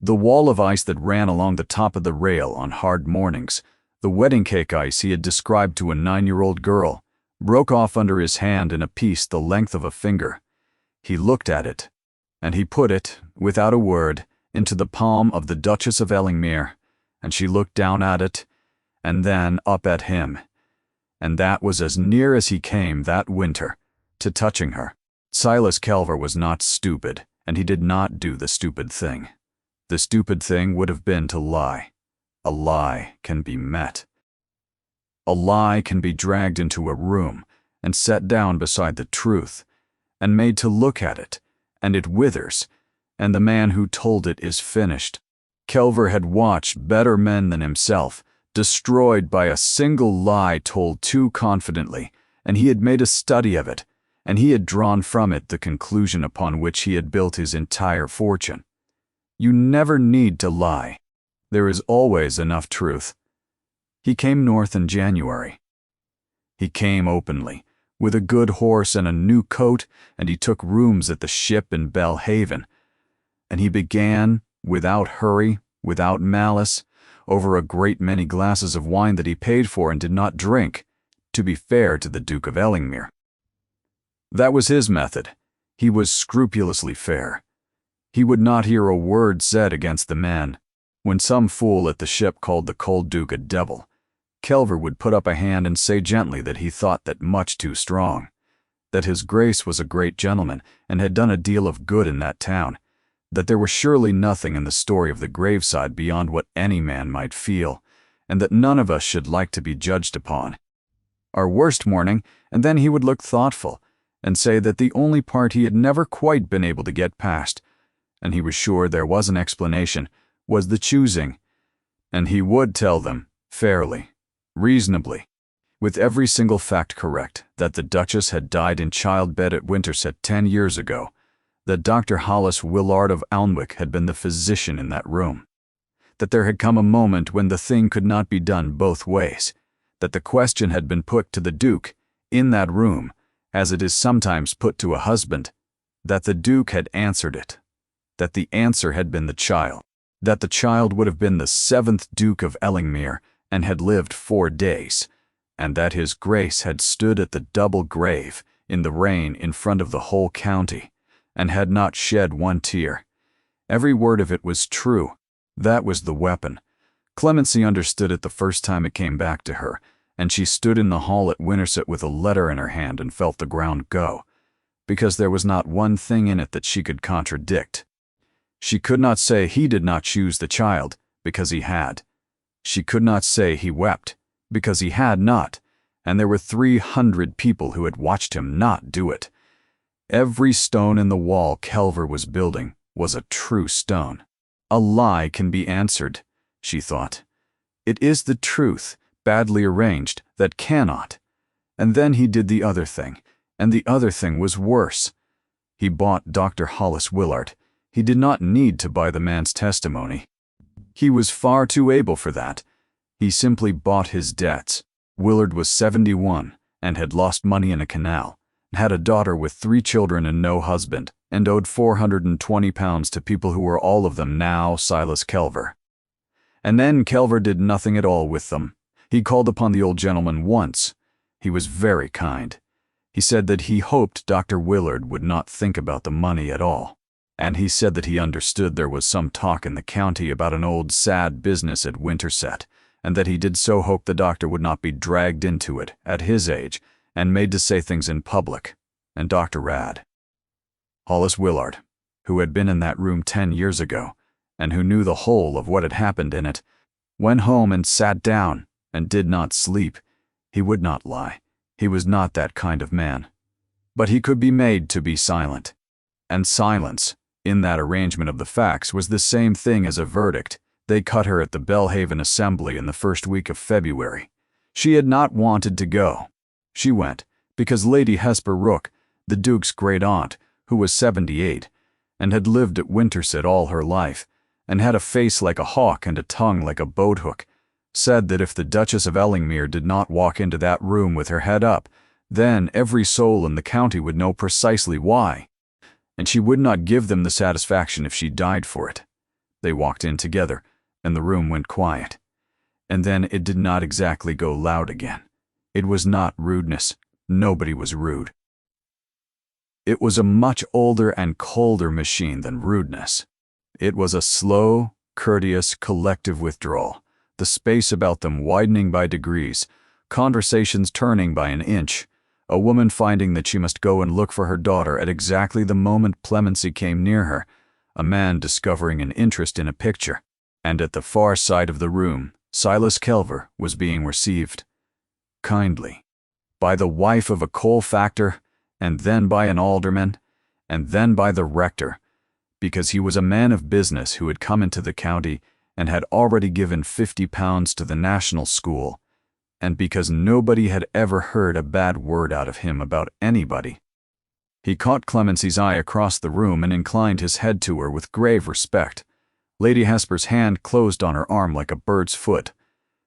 S1: The wall of ice that ran along the top of the rail on hard mornings, the wedding cake ice he had described to a 9-year-old girl, broke off under his hand in a piece the length of a finger. He looked at it, and he put it, without a word, into the palm of the Duchess of Ellingmere, and she looked down at it, and then up at him. And that was as near as he came that winter to touching her. Silas Kelver was not stupid, and he did not do the stupid thing. The stupid thing would have been to lie. A lie can be met. A lie can be dragged into a room and set down beside the truth and made to look at it, and it withers, and the man who told it is finished. Kelver had watched better men than himself destroyed by a single lie told too confidently, and he had made a study of it, and he had drawn from it the conclusion upon which he had built his entire fortune. You never need to lie. There is always enough truth. He came north in January. He came openly, with a good horse and a new coat, and he took rooms at the Ship in Belhaven. And he began, without hurry, without malice, over a great many glasses of wine that he paid for and did not drink, to be fair to the Duke of Ellingmere. That was his method. He was scrupulously fair. He would not hear a word said against the man. When some fool at the ship called the cold Duke a devil, Kelver would put up a hand and say gently that he thought that much too strong, that his Grace was a great gentleman and had done a deal of good in that town, that there was surely nothing in the story of the graveside beyond what any man might feel, and that none of us should like to be judged upon. Our worst morning, and then he would look thoughtful, and say that the only part he had never quite been able to get past, and he was sure there was an explanation, was the choosing, and he would tell them, fairly, reasonably, with every single fact correct, that the Duchess had died in childbed at Winterset 10 years ago, that Dr. Hollis Willard of Alnwick had been the physician in that room, that there had come a moment when the thing could not be done both ways, that the question had been put to the Duke, in that room, as it is sometimes put to a husband, that the Duke had answered it, that the answer had been the child, that the child would have been the 7th Duke of Ellingmere and had lived 4 days, and that his Grace had stood at the double grave in the rain in front of the whole county, and had not shed one tear. Every word of it was true. That was the weapon. Clemency understood it the first time it came back to her, and she stood in the hall at Winterset with a letter in her hand and felt the ground go, because there was not one thing in it that she could contradict. She could not say he did not choose the child, because he had. She could not say he wept, because he had not, and there were 300 people who had watched him not do it. Every stone in the wall Kelver was building was a true stone. A lie can be answered, she thought. It is the truth, badly arranged, that cannot. And then he did the other thing, and the other thing was worse. He bought Dr. Hollis Willard. He did not need to buy the man's testimony. He was far too able for that. He simply bought his debts. Willard was 71 and had lost money in a canal, had a daughter with 3 children and no husband, and owed £420 to people who were all of them now Silas Kelver. And then Kelver did nothing at all with them. He called upon the old gentleman once. He was very kind. He said that he hoped Dr. Willard would not think about the money at all. And he said that he understood there was some talk in the county about an old sad business at Winterset, and that he did so hope the doctor would not be dragged into it, at his age, and made to say things in public. And Dr. Rad, Hollis Willard, who had been in that room 10 years ago, and who knew the whole of what had happened in it, went home and sat down, and did not sleep. He would not lie. He was not that kind of man. But he could be made to be silent. And silence, in that arrangement of the facts, was the same thing as a verdict. They cut her at the Belhaven Assembly in the first week of February. She had not wanted to go. She went, because Lady Hesper Rooke, the Duke's great-aunt, who was 78, and had lived at Winterset all her life, and had a face like a hawk and a tongue like a boat-hook, said that if the Duchess of Ellingmere did not walk into that room with her head up, then every soul in the county would know precisely why, and she would not give them the satisfaction if she died for it. They walked in together, and the room went quiet. And then it did not exactly go loud again. It was not rudeness. Nobody was rude. It was a much older and colder machine than rudeness. It was a slow, courteous, collective withdrawal, the space about them widening by degrees, conversations turning by an inch, a woman finding that she must go and look for her daughter at exactly the moment Clemency came near her, a man discovering an interest in a picture, and at the far side of the room, Silas Kelver was being received kindly by the wife of a coal factor, and then by an alderman, and then by the rector, because he was a man of business who had come into the county and had already given £50 to the National School, and because nobody had ever heard a bad word out of him about anybody. He caught Clemency's eye across the room and inclined his head to her with grave respect. Lady Hesper's hand closed on her arm like a bird's foot.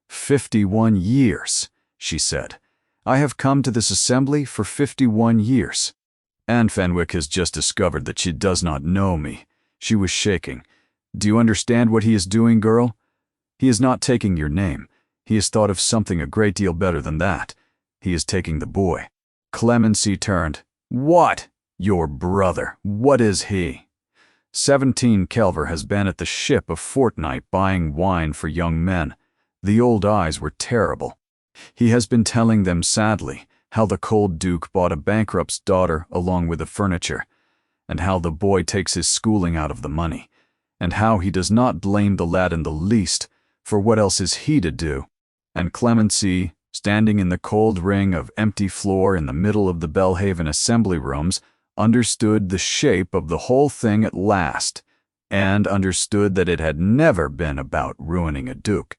S1: 51 years, she said. I have come to this assembly for 51 years. Anne Fenwick has just discovered that she does not know me. She was shaking. Do you understand what he is doing, girl? He is not taking your name. He has thought of something a great deal better than that. He is taking the boy." Clemency turned. "What? Your brother. What is he?" 17 Kelver has been at the ship a fortnight buying wine for young men. The old eyes were terrible. He has been telling them sadly how the cold Duke bought a bankrupt's daughter along with the furniture, and how the boy takes his schooling out of the money, and how he does not blame the lad in the least, for what else is he to do? And Clemency, standing in the cold ring of empty floor in the middle of the Belhaven assembly rooms, understood the shape of the whole thing at last, and understood that it had never been about ruining a duke.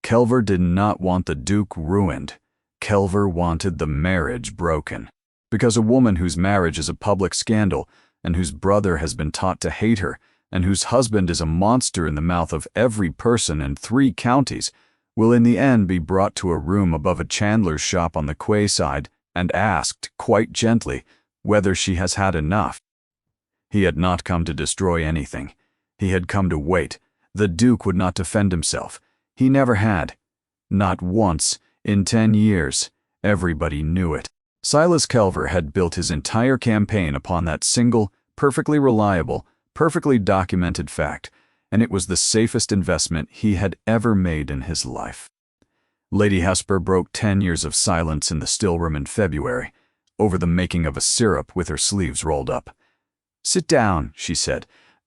S1: Kelver did not want the duke ruined. Kelver wanted the marriage broken, because a woman whose marriage is a public scandal, and whose brother has been taught to hate her, and whose husband is a monster in the mouth of every person in 3 counties, will in the end be brought to a room above a chandler's shop on the quayside and asked, quite gently, whether she has had enough. He had not come to destroy anything. He had come to wait. The Duke would not defend himself. He never had. Not once, in 10 years. Everybody knew it. Silas Kelver had built his entire campaign upon that single, perfectly reliable, perfectly documented fact, and it was the safest investment he had ever made in his life. Lady Hesper broke 10 years of silence in the still room in February, over the making of a syrup with her sleeves rolled up. "Sit down," she said.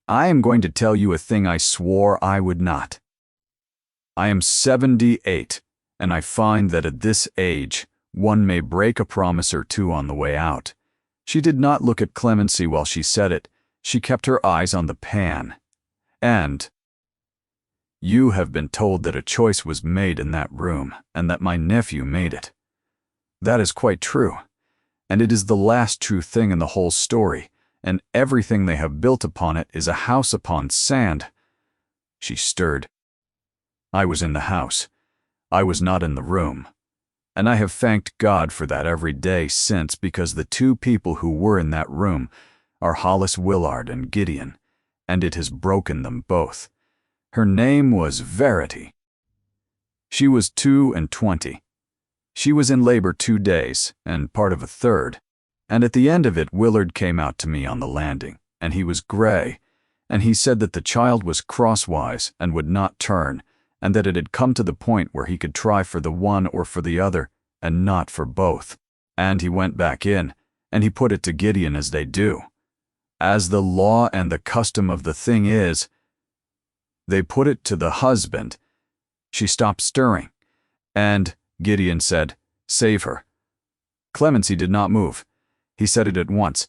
S1: "I am going to tell you a thing I swore I would not. I am 78, and I find that at this age, one may break a promise or two on the way out." She did not look at Clemency while she said it. She kept her eyes on the pan. "And you have been told that a choice was made in that room, and that my nephew made it. That is quite true, and it is the last true thing in the whole story, and everything they have built upon it is a house upon sand." She stirred. "I was in the house. I was not in the room. And I have thanked God for that every day since, because the 2 people who were in that room are Hollis Willard and Gideon, and it has broken them both. Her name was Verity. She was 22. She was in labor 2 days, and part of a 3rd, and at the end of it Willard came out to me on the landing, and he was gray, and he said that the child was crosswise and would not turn, and that it had come to the point where he could try for the one or for the other, and not for both. And he went back in, and he put it to Gideon as they do. As the law and the custom of the thing is, they put it to the husband." She stopped stirring, and Gideon said, "Save her." Clemency did not move. He said it at once.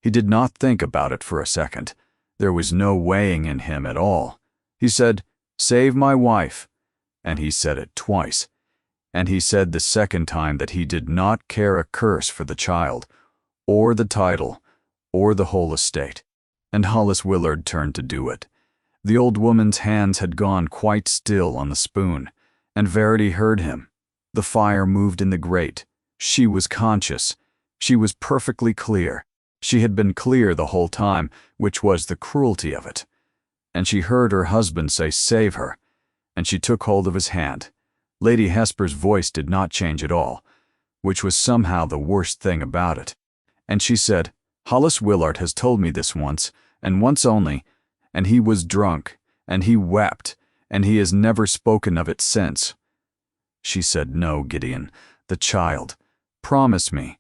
S1: He did not think about it for a second. There was no weighing in him at all. He said, "Save my wife." And he said it twice. And he said the second time that he did not care a curse for the child, or the title, or the whole estate. And Hollis Willard turned to do it. The old woman's hands had gone quite still on the spoon, and Verity heard him. The fire moved in the grate. She was conscious. She was perfectly clear. She had been clear the whole time, which was the cruelty of it. And she heard her husband say, "Save her," and she took hold of his hand. Lady Hesper's voice did not change at all, which was somehow the worst thing about it. And she said, "Hollis Willard has told me this once, and once only, and he was drunk, and he wept, and he has never spoken of it since." She said, "No, Gideon, the child. Promise me.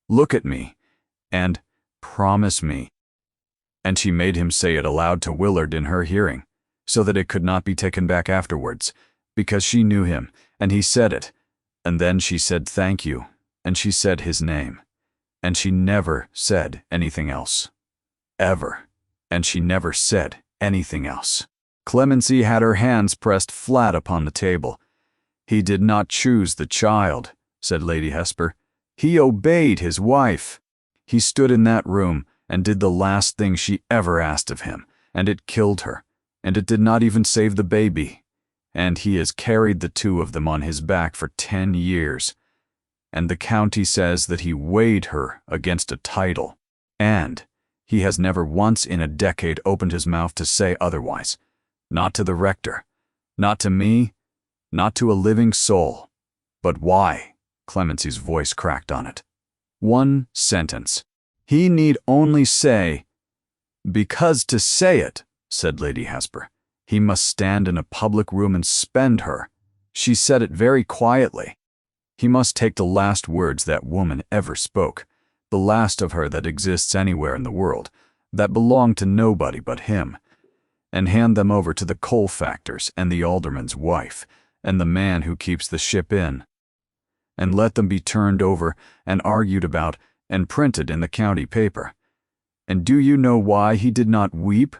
S1: Look at me. And promise me." And she made him say it aloud to Willard in her hearing, so that it could not be taken back afterwards, because she knew him, and he said it. And then she said, "Thank you," and she said his name. And she never said anything else. Ever. And she never said anything else. Clemency had her hands pressed flat upon the table. "He did not choose the child," said Lady Hesper. "He obeyed his wife. He stood in that room and did the last thing she ever asked of him, and it killed her, and it did not even save the baby. And he has carried the 2 of them on his back for 10 years. And the county says that he weighed her against a title. And he has never once in a decade opened his mouth to say otherwise. Not to the rector, not to me, not to a living soul. But why? Clemency's voice cracked on it. One sentence. He need only say, "Because to say it," said Lady Hesper, "he must stand in a public room and spend her." She said it very quietly. He must take the last words that woman ever spoke, the last of her that exists anywhere in the world, that belong to nobody but him, and hand them over to the coal factors and the alderman's wife and the man who keeps the ship in, and let them be turned over and argued about and printed in the county paper. And do you know why he did not weep?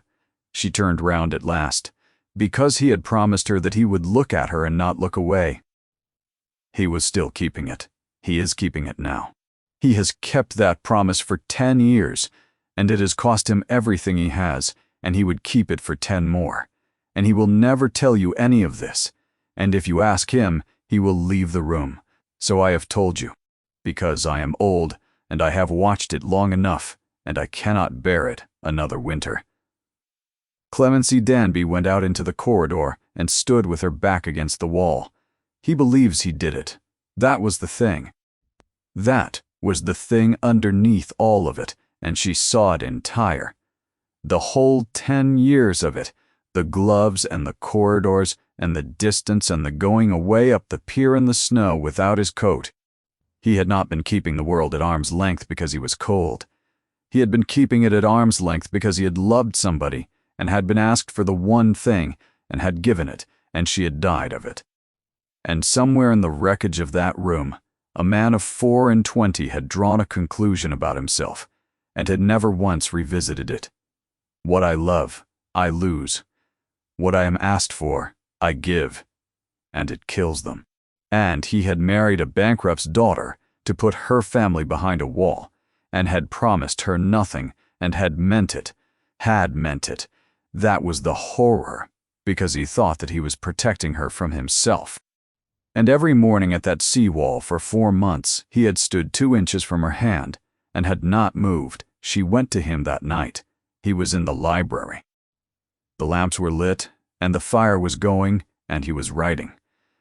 S1: She turned round at last. Because he had promised her that he would look at her and not look away. He was still keeping it. He is keeping it now. He has kept that promise for 10 years, and it has cost him everything he has, and he would keep it for 10 more. And he will never tell you any of this, and if you ask him, he will leave the room. So I have told you, because I am old, and I have watched it long enough, and I cannot bear it another winter. Clemency Danby went out into the corridor and stood with her back against the wall. He believes he did it. That was the thing. That was the thing underneath all of it, and she saw it entire. The whole 10 years of it, the gloves and the corridors and the distance and the going away up the pier in the snow without his coat. He had not been keeping the world at arm's length because he was cold. He had been keeping it at arm's length because he had loved somebody, and had been asked for the one thing, and had given it, and she had died of it. And somewhere in the wreckage of that room, a man of 24 had drawn a conclusion about himself, and had never once revisited it. What I love, I lose. What I am asked for, I give. And it kills them. And he had married a bankrupt's daughter to put her family behind a wall, and had promised her nothing, and had meant it. That was the horror, because he thought that he was protecting her from himself. And every morning at that seawall for 4 months he had stood 2 inches from her hand, and had not moved. She went to him that night. He was in the library. The lamps were lit, and the fire was going, and he was writing.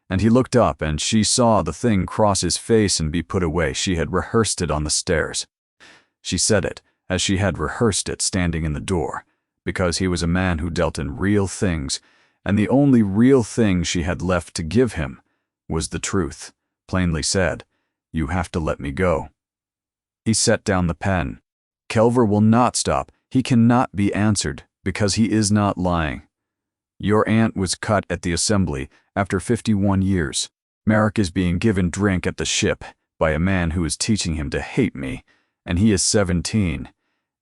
S1: And he looked up, and she saw the thing cross his face and be put away. She had rehearsed it on the stairs. She said it, as she had rehearsed it standing in the door, because he was a man who dealt in real things, and the only real thing she had left to give him was the truth, plainly said, "You have to let me go." He set down the pen. Kelver will not stop. He cannot be answered, because he is not lying. Your aunt was cut at the assembly after 51 years. Merrick is being given drink at the ship by a man who is teaching him to hate me, and he is 17,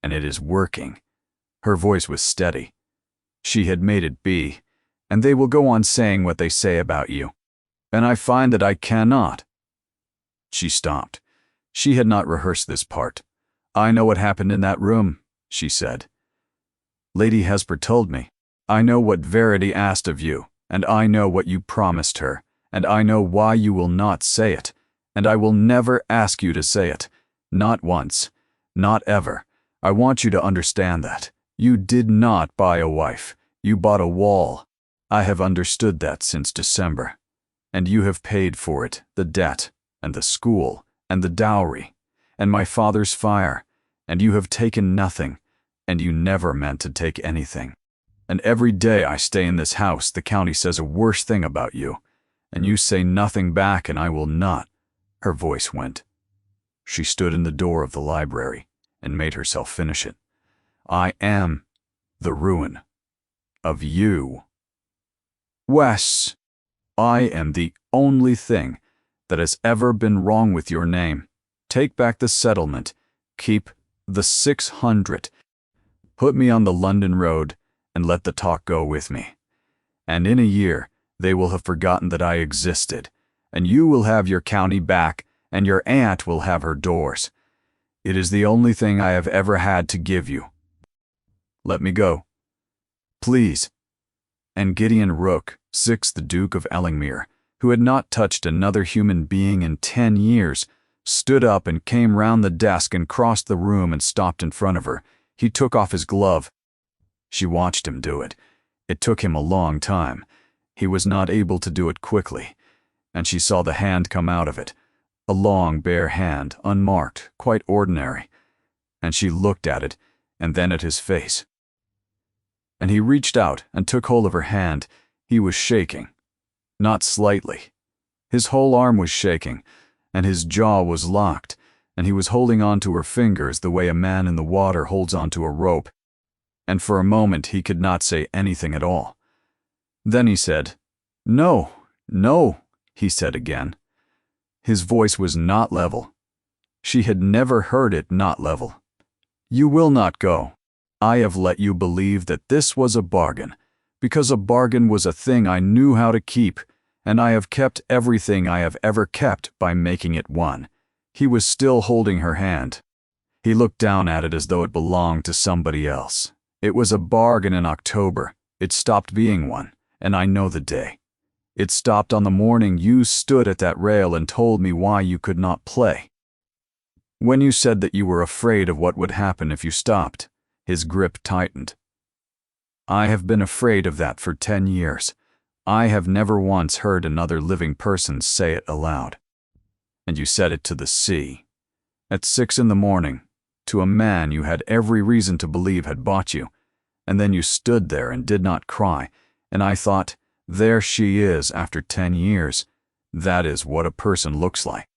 S1: and it is working. Her voice was steady. She had made it be, and they will go on saying what they say about you. And I find that I cannot. She stopped. She had not rehearsed this part. "I know what happened in that room," she said. "Lady Hesper told me. I know what Verity asked of you, and I know what you promised her, and I know why you will not say it, and I will never ask you to say it. Not once. Not ever. I want you to understand that. You did not buy a wife. You bought a wall. I have understood that since December. And you have paid for it, the debt, and the school, and the dowry, and my father's fire, and you have taken nothing, and you never meant to take anything. And every day I stay in this house, the county says a worse thing about you, and you say nothing back, and I will not." Her voice went. She stood in the door of the library and made herself finish it. "I am the ruin of you. Wes, I am the only thing that has ever been wrong with your name. Take back the settlement. Keep the 600. Put me on the London road and let the talk go with me. And in a year, they will have forgotten that I existed, and you will have your county back, and your aunt will have her doors. It is the only thing I have ever had to give you. Let me go. Please." And Gideon Rook, 6th Duke of Ellingmere, who had not touched another human being in 10 years, stood up and came round the desk and crossed the room and stopped in front of her. He took off his glove. She watched him do it. It took him a long time. He was not able to do it quickly, and she saw the hand come out of it, a long, bare hand, unmarked, quite ordinary. And she looked at it, and then at his face. And he reached out and took hold of her hand. He was shaking. Not slightly. His whole arm was shaking, and his jaw was locked, and he was holding on to her fingers the way a man in the water holds onto a rope. And for a moment he could not say anything at all. Then he said, "No, no," he said again. His voice was not level. She had never heard it not level. "You will not go. I have let you believe that this was a bargain, because a bargain was a thing I knew how to keep, and I have kept everything I have ever kept by making it one." He was still holding her hand. He looked down at it as though it belonged to somebody else. It was a bargain in October. It stopped being one, and I know the day. It stopped on the morning you stood at that rail and told me why you could not play. When you said that you were afraid of what would happen if you stopped, his grip tightened. I have been afraid of that for 10 years. I have never once heard another living person say it aloud. And you said it to the sea. At 6 in the morning, to a man you had every reason to believe had bought you. And then you stood there and did not cry, and I thought, there she is after 10 years. That is what a person looks like.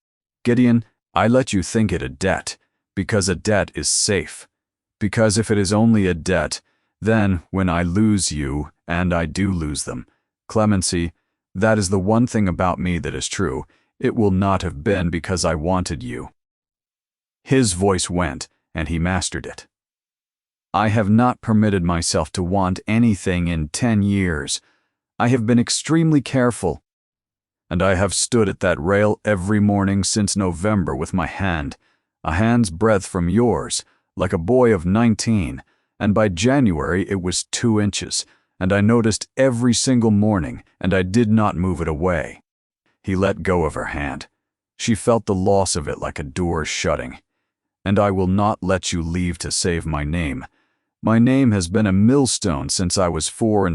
S1: Gideon, I let you think it a debt, because a debt is safe. Because if it is only a debt, then when I lose you, and I do lose them, clemency, that is the one thing about me that is true, it will not have been because I wanted you. His voice went, and he mastered it. I have not permitted myself to want anything in 10 years. I have been extremely careful. And I have stood at that rail every morning since November with my hand, a hand's breadth from yours, like a boy of 19, and by January it was 2 inches, and I noticed every single morning, and I did not move it away. He let go of her hand. She felt the loss of it like a door shutting. And I will not let you leave to save my name. My name has been a millstone since I was 24,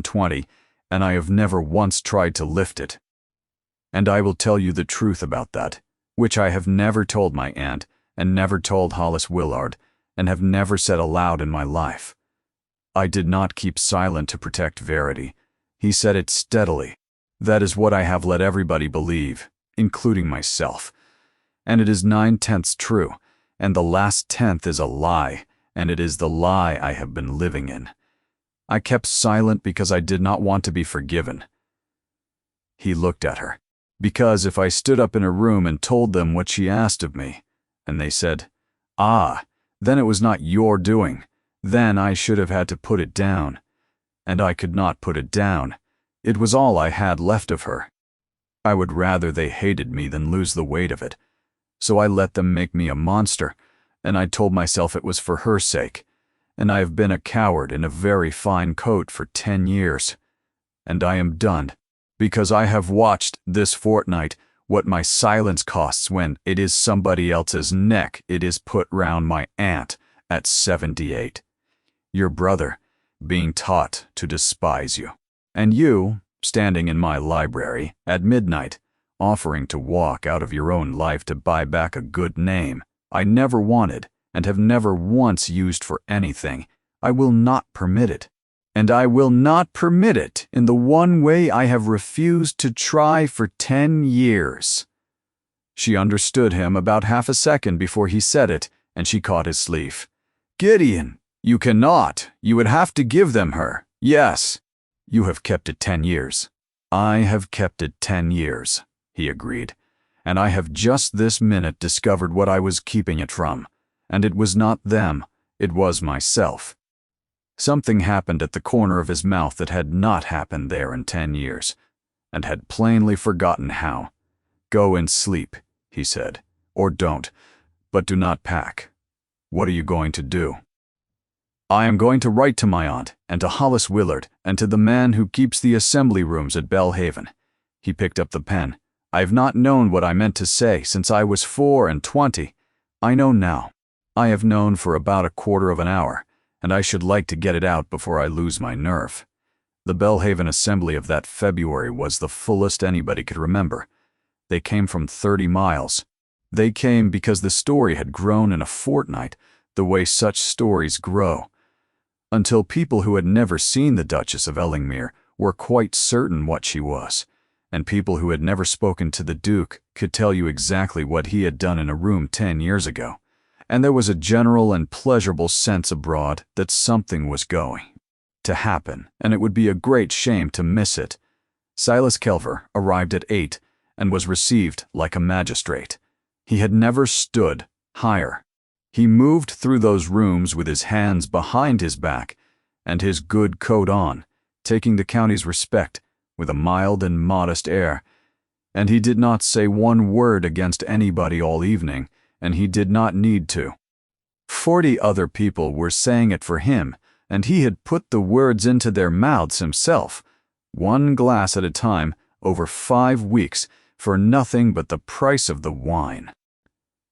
S1: and I have never once tried to lift it. And I will tell you the truth about that, which I have never told my aunt, and never told Hollis Willard, and have never said aloud in my life. I did not keep silent to protect Verity. He said it steadily. That is what I have let everybody believe, including myself. And it is 9/10 true, and the last 10th is a lie, and it is the lie I have been living in. I kept silent because I did not want to be forgiven. He looked at her. Because if I stood up in a room and told them what she asked of me, and they said, "Ah, then it was not your doing," then I should have had to put it down. And I could not put it down. It was all I had left of her. I would rather they hated me than lose the weight of it. So I let them make me a monster, and I told myself it was for her sake. And I have been a coward in a very fine coat for 10 years. And I am done, because I have watched this fortnight what my silence costs when it is somebody else's neck it is put round my aunt at 78. Your brother, being taught to despise you. And you, standing in my library at midnight, offering to walk out of your own life to buy back a good name I never wanted and have never once used for anything. I will not permit it. And I will not permit it in the one way I have refused to try for 10 years. She understood him about half a second before he said it, and she caught his sleeve. Gideon, you cannot. You would have to give them her. Yes. You have kept it 10 years. I have kept it 10 years, he agreed. And I have just this minute discovered what I was keeping it from. And it was not them, it was myself. Something happened at the corner of his mouth that had not happened there in 10 years, and had plainly forgotten how. Go and sleep, he said, or don't, but do not pack. What are you going to do? I am going to write to my aunt, and to Hollis Willard, and to the man who keeps the assembly rooms at Belhaven. He picked up the pen. I have not known what I meant to say since I was 24. I know now. I have known for about a quarter of an hour, and I should like to get it out before I lose my nerve. The Belhaven assembly of that February was the fullest anybody could remember. They came from 30 miles. They came because the story had grown in a fortnight, the way such stories grow, until people who had never seen the Duchess of Ellingmere were quite certain what she was, and people who had never spoken to the Duke could tell you exactly what he had done in a room 10 years ago, and there was a general and pleasurable sense abroad that something was going to happen, and it would be a great shame to miss it. Silas Kelver arrived at 8 and was received like a magistrate. He had never stood higher. He moved through those rooms with his hands behind his back and his good coat on, taking the county's respect with a mild and modest air, and he did not say one word against anybody all evening, and he did not need to. 40 other people were saying it for him, and he had put the words into their mouths himself, one glass at a time, over 5 weeks, for nothing but the price of the wine.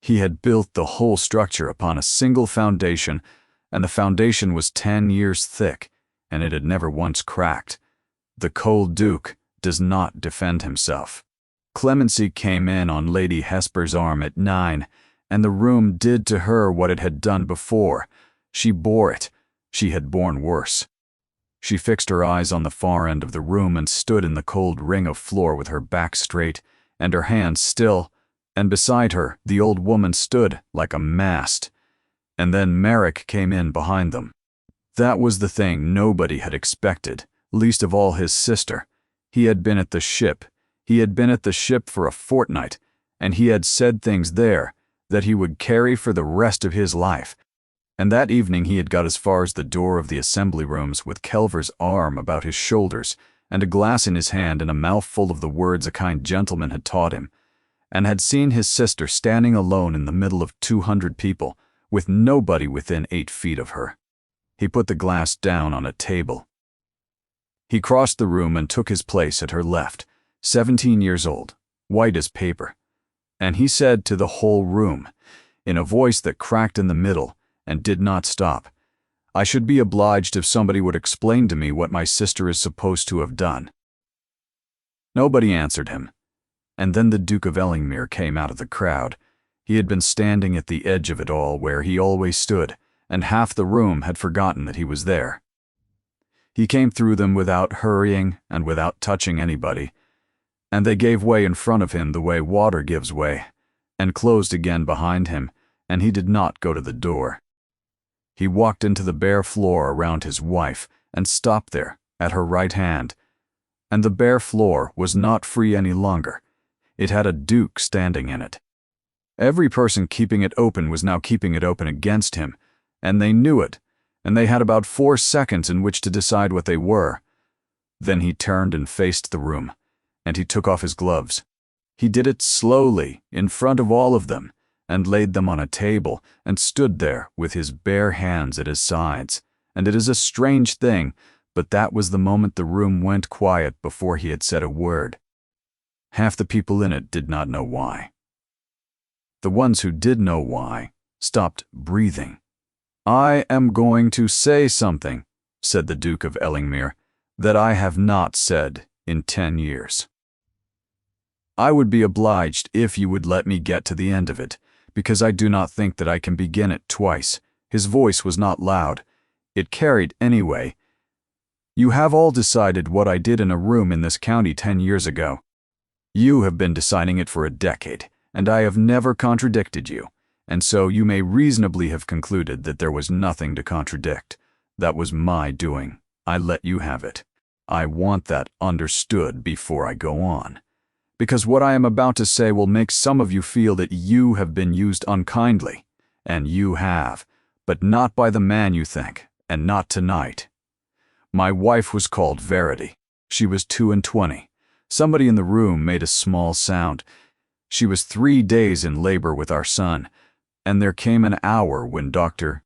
S1: He had built the whole structure upon a single foundation, and the foundation was 10 years thick, and it had never once cracked. The cold Duke does not defend himself. Clemency came in on Lady Hesper's arm at 9, and the room did to her what it had done before. She bore it. She had borne worse. She fixed her eyes on the far end of the room and stood in the cold ring of floor with her back straight and her hands still, and beside her the old woman stood like a mast. And then Merrick came in behind them. That was the thing nobody had expected, least of all his sister. He had been at the ship. He had been at the ship for a fortnight, and he had said things there that he would carry for the rest of his life. And that evening he had got as far as the door of the assembly rooms with Kelver's arm about his shoulders and a glass in his hand and a mouthful of the words a kind gentleman had taught him, and had seen his sister standing alone in the middle of 200 people, with nobody within 8 feet of her. He put the glass down on a table. He crossed the room and took his place at her left, 17 years old, white as paper. And he said to the whole room, in a voice that cracked in the middle and did not stop, "I should be obliged if somebody would explain to me what my sister is supposed to have done." Nobody answered him. And then the Duke of Ellingmere came out of the crowd. He had been standing at the edge of it all where he always stood, and half the room had forgotten that he was there. He came through them without hurrying and without touching anybody, and they gave way in front of him the way water gives way, and closed again behind him, and he did not go to the door. He walked into the bare floor around his wife and stopped there at her right hand, and the bare floor was not free any longer. It had a Duke standing in it. Every person keeping it open was now keeping it open against him, and they knew it, and they had about 4 seconds in which to decide what they were. Then he turned and faced the room, and he took off his gloves. He did it slowly, in front of all of them, and laid them on a table, and stood there with his bare hands at his sides. And it is a strange thing, but that was the moment the room went quiet before he had said a word. Half the people in it did not know why. The ones who did know why stopped breathing. "I am going to say something," said the Duke of Ellingmere, "that I have not said in 10 years. I would be obliged if you would let me get to the end of it, because I do not think that I can begin it twice." His voice was not loud. It carried anyway. "You have all decided what I did in a room in this county 10 years ago. You have been deciding it for a decade, and I have never contradicted you, and so you may reasonably have concluded that there was nothing to contradict. That was my doing. I let you have it. I want that understood before I go on, because what I am about to say will make some of you feel that you have been used unkindly, and you have, but not by the man you think, and not tonight. My wife was called Verity. She was 22. Somebody in the room made a small sound. She was 3 days in labor with our son, and there came an hour when Dr.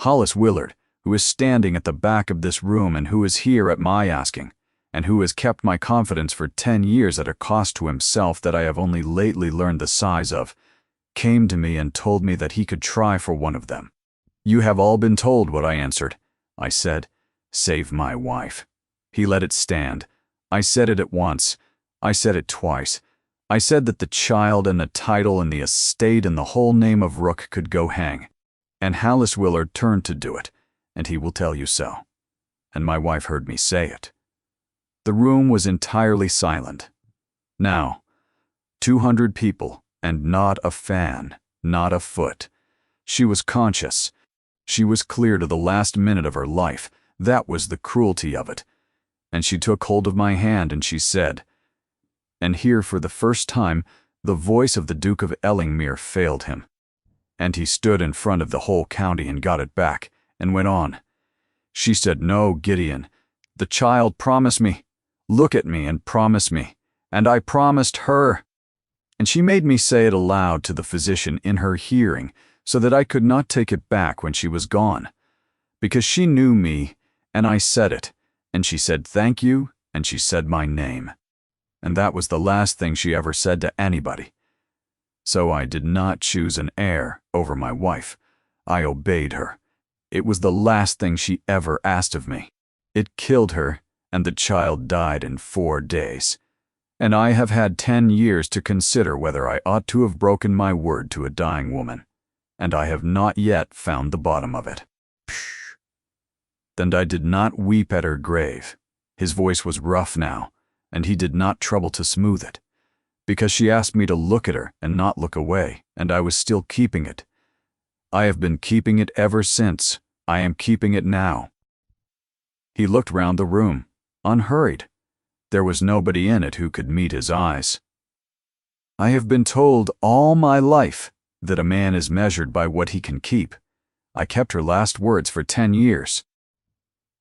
S1: Hollis Willard, who is standing at the back of this room and who is here at my asking, and who has kept my confidence for 10 years at a cost to himself that I have only lately learned the size of, came to me and told me that he could try for one of them. You have all been told what I answered. I said, save my wife. He let it stand. I said it at once. I said it twice. I said that the child and the title and the estate and the whole name of Rook could go hang. And Hallis Willard turned to do it, and he will tell you so. And my wife heard me say it. The room was entirely silent. Now, 200 people, and not a fan, not a foot. She was conscious. She was clear to the last minute of her life. That was the cruelty of it. And she took hold of my hand and she said, and here for the first time the voice of the Duke of Ellingmere failed him. And he stood in front of the whole county and got it back, and went on. She said, "No, Gideon, the child promised me. Look at me and promise me." And I promised her. And she made me say it aloud to the physician in her hearing, so that I could not take it back when she was gone. Because she knew me, and I said it, and she said thank you, and she said my name. And that was the last thing she ever said to anybody. So I did not choose an heir over my wife. I obeyed her. It was the last thing she ever asked of me. It killed her, and the child died in 4 days. And I have had 10 years to consider whether I ought to have broken my word to a dying woman, and I have not yet found the bottom of it. Psh. Then I did not weep at her grave. His voice was rough now, and he did not trouble to smooth it, because she asked me to look at her and not look away, and I was still keeping it. I have been keeping it ever since. I am keeping it now. He looked round the room, unhurried. There was nobody in it who could meet his eyes. I have been told all my life that a man is measured by what he can keep. I kept her last words for 10 years.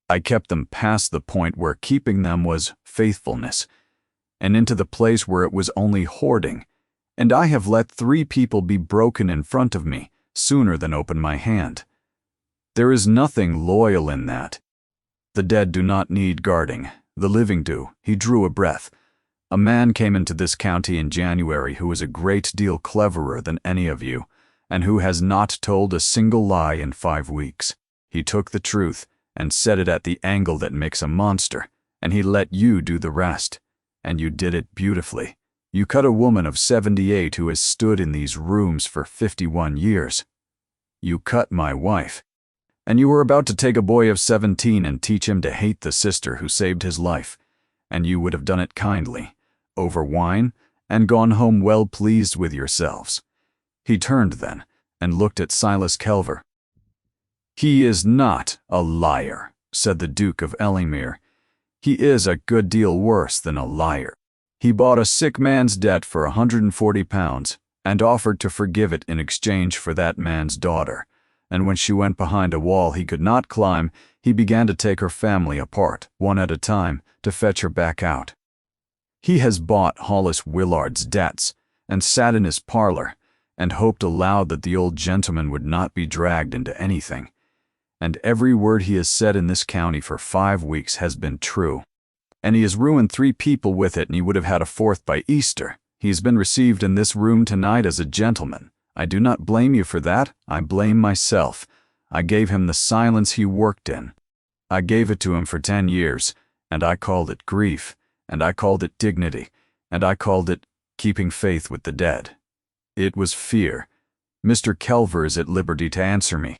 S1: I kept them past the point where keeping them was faithfulness, and into the place where it was only hoarding, and I have let 3 people be broken in front of me sooner than open my hand. There is nothing loyal in that. The dead do not need guarding. The living do. He drew a breath. A man came into this county in January who is a great deal cleverer than any of you, and who has not told a single lie in 5 weeks. He took the truth and set it at the angle that makes a monster, and he let you do the rest. And you did it beautifully. You cut a woman of 78 who has stood in these rooms for 51 years. You cut my wife. And you were about to take a boy of 17 and teach him to hate the sister who saved his life, and you would have done it kindly, over wine, and gone home well pleased with yourselves. He turned then, and looked at Silas Kelver. "He is not a liar," said the Duke of Ellingmere. "He is a good deal worse than a liar. He bought a sick man's debt for £140, and offered to forgive it in exchange for that man's daughter. And when she went behind a wall he could not climb, he began to take her family apart, one at a time, to fetch her back out. He has bought Hollis Willard's debts, and sat in his parlor, and hoped aloud that the old gentleman would not be dragged into anything. And every word he has said in this county for 5 weeks has been true. And he has ruined 3 people with it, and he would have had a 4th by Easter. He has been received in this room tonight as a gentleman. I do not blame you for that. I blame myself. I gave him the silence he worked in. I gave it to him for 10 years, and I called it grief, and I called it dignity, and I called it keeping faith with the dead. It was fear. Mr. Kelver is at liberty to answer me.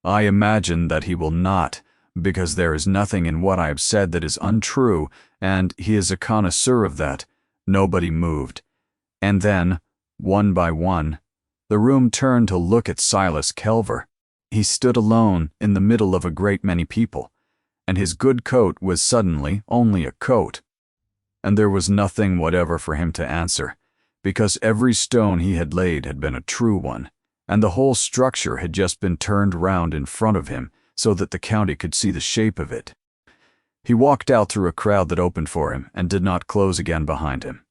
S1: I imagine that he will not, because there is nothing in what I have said that is untrue, and he is a connoisseur of that. Nobody moved. And then, one by one, the room turned to look at Silas Kelver. He stood alone in the middle of a great many people, and his good coat was suddenly only a coat. And there was nothing whatever for him to answer, because every stone he had laid had been a true one, and the whole structure had just been turned round in front of him so that the county could see the shape of it. He walked out through a crowd that opened for him and did not close again behind him.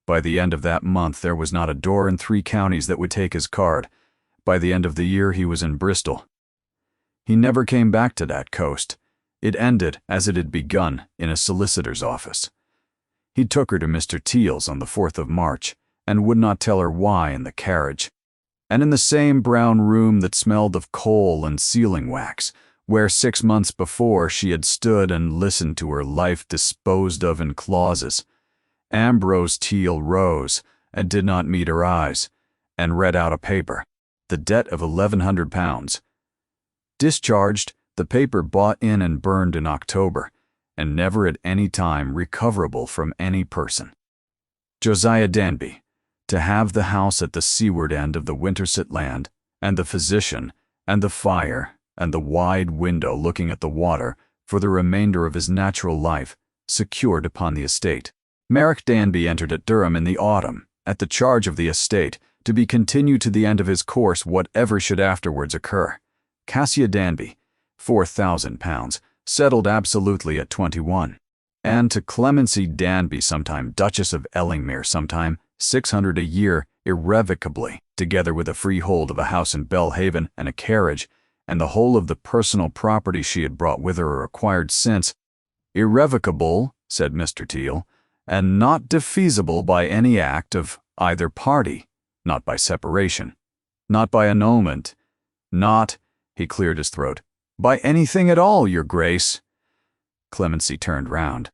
S1: By the end of that month there was not a door in 3 counties that would take his card. By the end of the year he was in Bristol. He never came back to that coast. It ended as it had begun, in a solicitor's office. He took her to Mr. Teal's on the 4th of March, and would not tell her why in the carriage. And in the same brown room that smelled of coal and sealing wax, where 6 months before she had stood and listened to her life disposed of in clauses, Ambrose Teal rose and did not meet her eyes, and read out a paper. The debt of £1,100. Discharged, the paper bought in and burned in October, and never at any time recoverable from any person. Josiah Danby, to have the house at the seaward end of the Winterset land, and the physician, and the fire, and the wide window looking at the water, for the remainder of his natural life, secured upon the estate. Merrick Danby entered at Durham in the autumn, at the charge of the estate, to be continued to the end of his course whatever should afterwards occur. Cassia Danby, £4,000, settled absolutely at 21. And to Clemency Danby, sometime Duchess of Ellingmere, sometime £600 a year, irrevocably, together with a freehold of a house in Belhaven and a carriage, and the whole of the personal property she had brought with her or acquired since. Irrevocable, said Mr. Teal, and not defeasible by any act of either party, not by separation, not by annulment, not, he cleared his throat, by anything at all, your grace. Clemency turned round.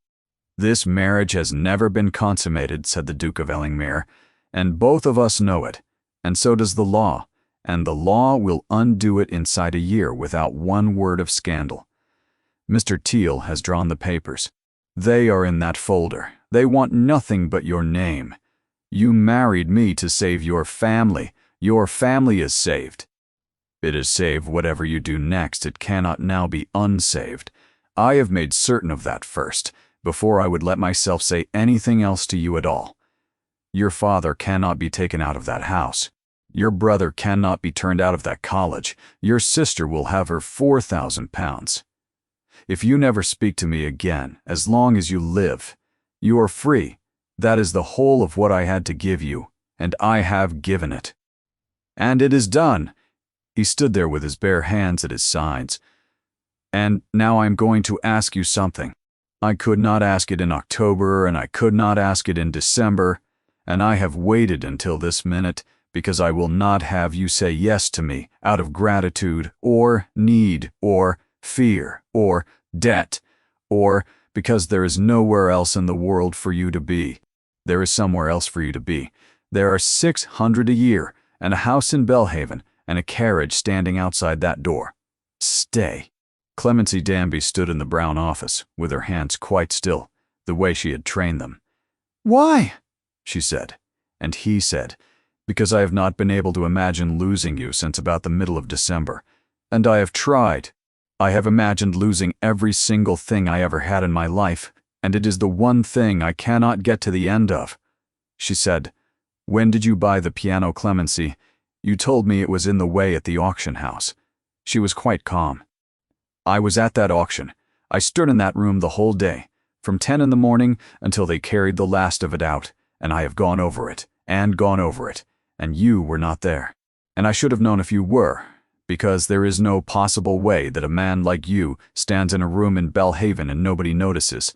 S1: This marriage has never been consummated, said the Duke of Ellingmere, and both of us know it, and so does the law, and the law will undo it inside a year without one word of scandal. Mr. Teal has drawn the papers. They are in that folder. They want nothing but your name. You married me to save your family. Your family is saved. It is saved whatever you do next. It cannot now be unsaved. I have made certain of that first, before I would let myself say anything else to you at all. Your father cannot be taken out of that house. Your brother cannot be turned out of that college. Your sister will have her £4,000. If you never speak to me again, as long as you live, you are free. That is the whole of what I had to give you, and I have given it. And it is done. He stood there with his bare hands at his sides. And now I am going to ask you something. I could not ask it in October, and I could not ask it in December, and I have waited until this minute, because I will not have you say yes to me out of gratitude, or need, or fear, or debt, or because there is nowhere else in the world for you to be. There is somewhere else for you to be. There are £600 a year, and a house in Belhaven, and a carriage standing outside that door. Stay. Clemency Danby stood in the brown office, with her hands quite still, the way she had trained them. Why? She said. And he said, because I have not been able to imagine losing you since about the middle of December. And I have tried. I have imagined losing every single thing I ever had in my life, and it is the one thing I cannot get to the end of. She said, when did you buy the piano, Clemency? You told me it was in the way at the auction house. She was quite calm. I was at that auction. I stood in that room the whole day, from 10 in the morning until they carried the last of it out, and I have gone over it, and you were not there. And I should have known if you were, because there is no possible way that a man like you stands in a room in Belhaven and nobody notices.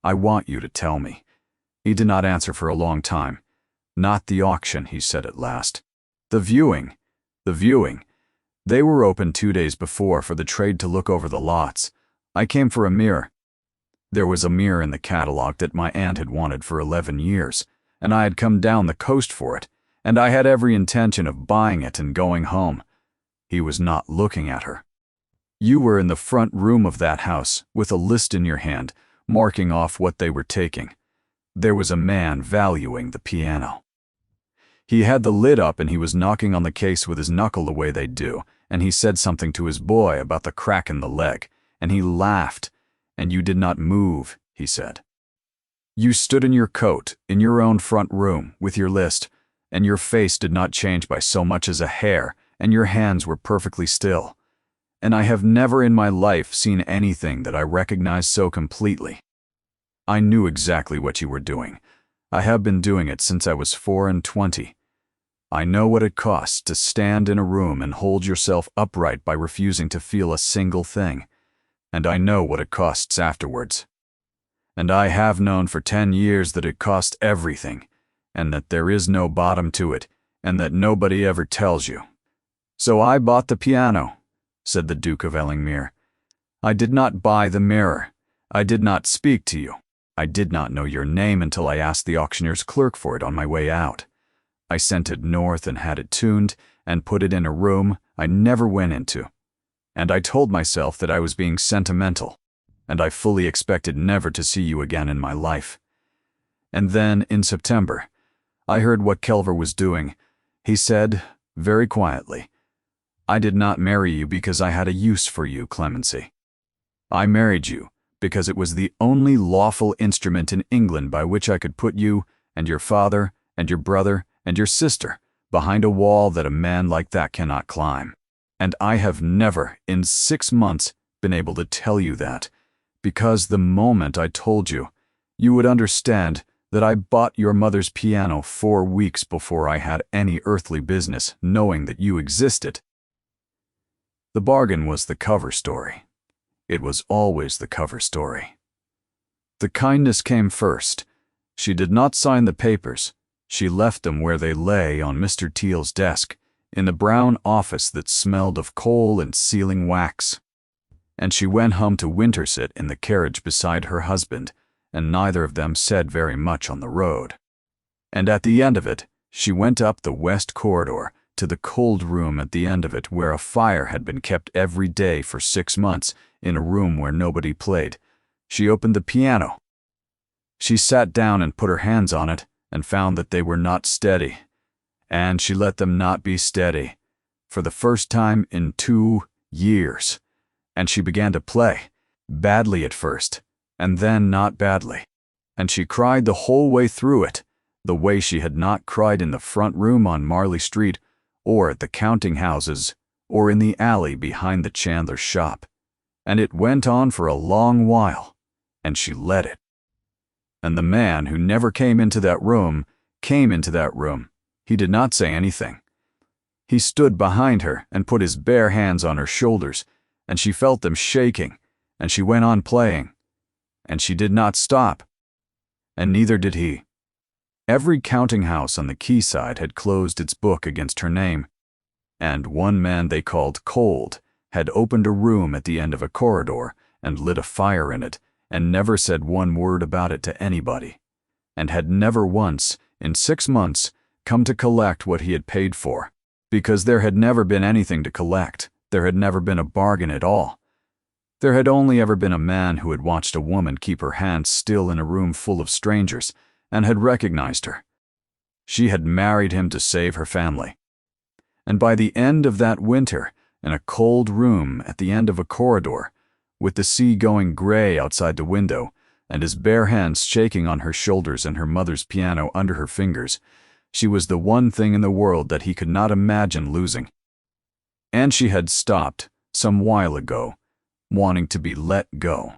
S1: I want you to tell me. He did not answer for a long time. Not the auction, he said at last. The viewing. They were open 2 days before for the trade to look over the lots. I came for a mirror. There was a mirror in the catalogue that my aunt had wanted for 11 years, and I had come down the coast for it, and I had every intention of buying it and going home. He was not looking at her. You were in the front room of that house, with a list in your hand, marking off what they were taking. There was a man valuing the piano. He had the lid up and he was knocking on the case with his knuckle the way they do, and he said something to his boy about the crack in the leg, and he laughed, and you did not move, he said. You stood in your coat, in your own front room, with your list, and your face did not change by so much as a hair, and your hands were perfectly still. And I have never in my life seen anything that I recognized so completely. I knew exactly what you were doing. I have been doing it since I was 24. I know what it costs to stand in a room and hold yourself upright by refusing to feel a single thing. And I know what it costs afterwards. And I have known for 10 years that it costs everything, and that there is no bottom to it, and that nobody ever tells you. So I bought the piano, said the Duke of Ellingmere. I did not buy the mirror. I did not speak to you. I did not know your name until I asked the auctioneer's clerk for it on my way out. I sent it north and had it tuned and put it in a room I never went into. And I told myself that I was being sentimental, and I fully expected never to see you again in my life. And then, in September, I heard what Kelver was doing. He said, very quietly, "I did not marry you because I had a use for you, Clemency. I married you because it was the only lawful instrument in England by which I could put you and your father and your brother and your sister behind a wall that a man like that cannot climb. And I have never, in 6 months, been able to tell you that, because the moment I told you, you would understand that I bought your mother's piano 4 weeks before I had any earthly business knowing that you existed." The bargain was the cover story. It was always the cover story. The kindness came first. She did not sign the papers. She left them where they lay on Mr. Teal's desk, in the brown office that smelled of coal and sealing wax. And she went home to Winterset in the carriage beside her husband, and neither of them said very much on the road. And at the end of it, she went up the west corridor to the cold room at the end of it where a fire had been kept every day for 6 months in a room where nobody played. She opened the piano. She sat down and put her hands on it and found that they were not steady. And she let them not be steady, for the first time in 2 years. And she began to play, badly at first, and then not badly. And she cried the whole way through it, the way she had not cried in the front room on Marley Street, or at the counting houses, or in the alley behind the chandler's shop. And it went on for a long while, and she let it. And the man who never came into that room came into that room. He did not say anything. He stood behind her and put his bare hands on her shoulders, and she felt them shaking, and she went on playing. And she did not stop, and neither did he. Every counting house on the quayside had closed its book against her name, and one man they called Cold had opened a room at the end of a corridor and lit a fire in it, and never said one word about it to anybody, and had never once, in 6 months, come to collect what he had paid for, because there had never been anything to collect. There had never been a bargain at all. There had only ever been a man who had watched a woman keep her hands still in a room full of strangers and had recognized her. She had married him to save her family. And by the end of that winter, in a cold room at the end of a corridor, with the sea going gray outside the window, and his bare hands shaking on her shoulders and her mother's piano under her fingers, she was the one thing in the world that he could not imagine losing. And she had stopped, some while ago, wanting to be let go.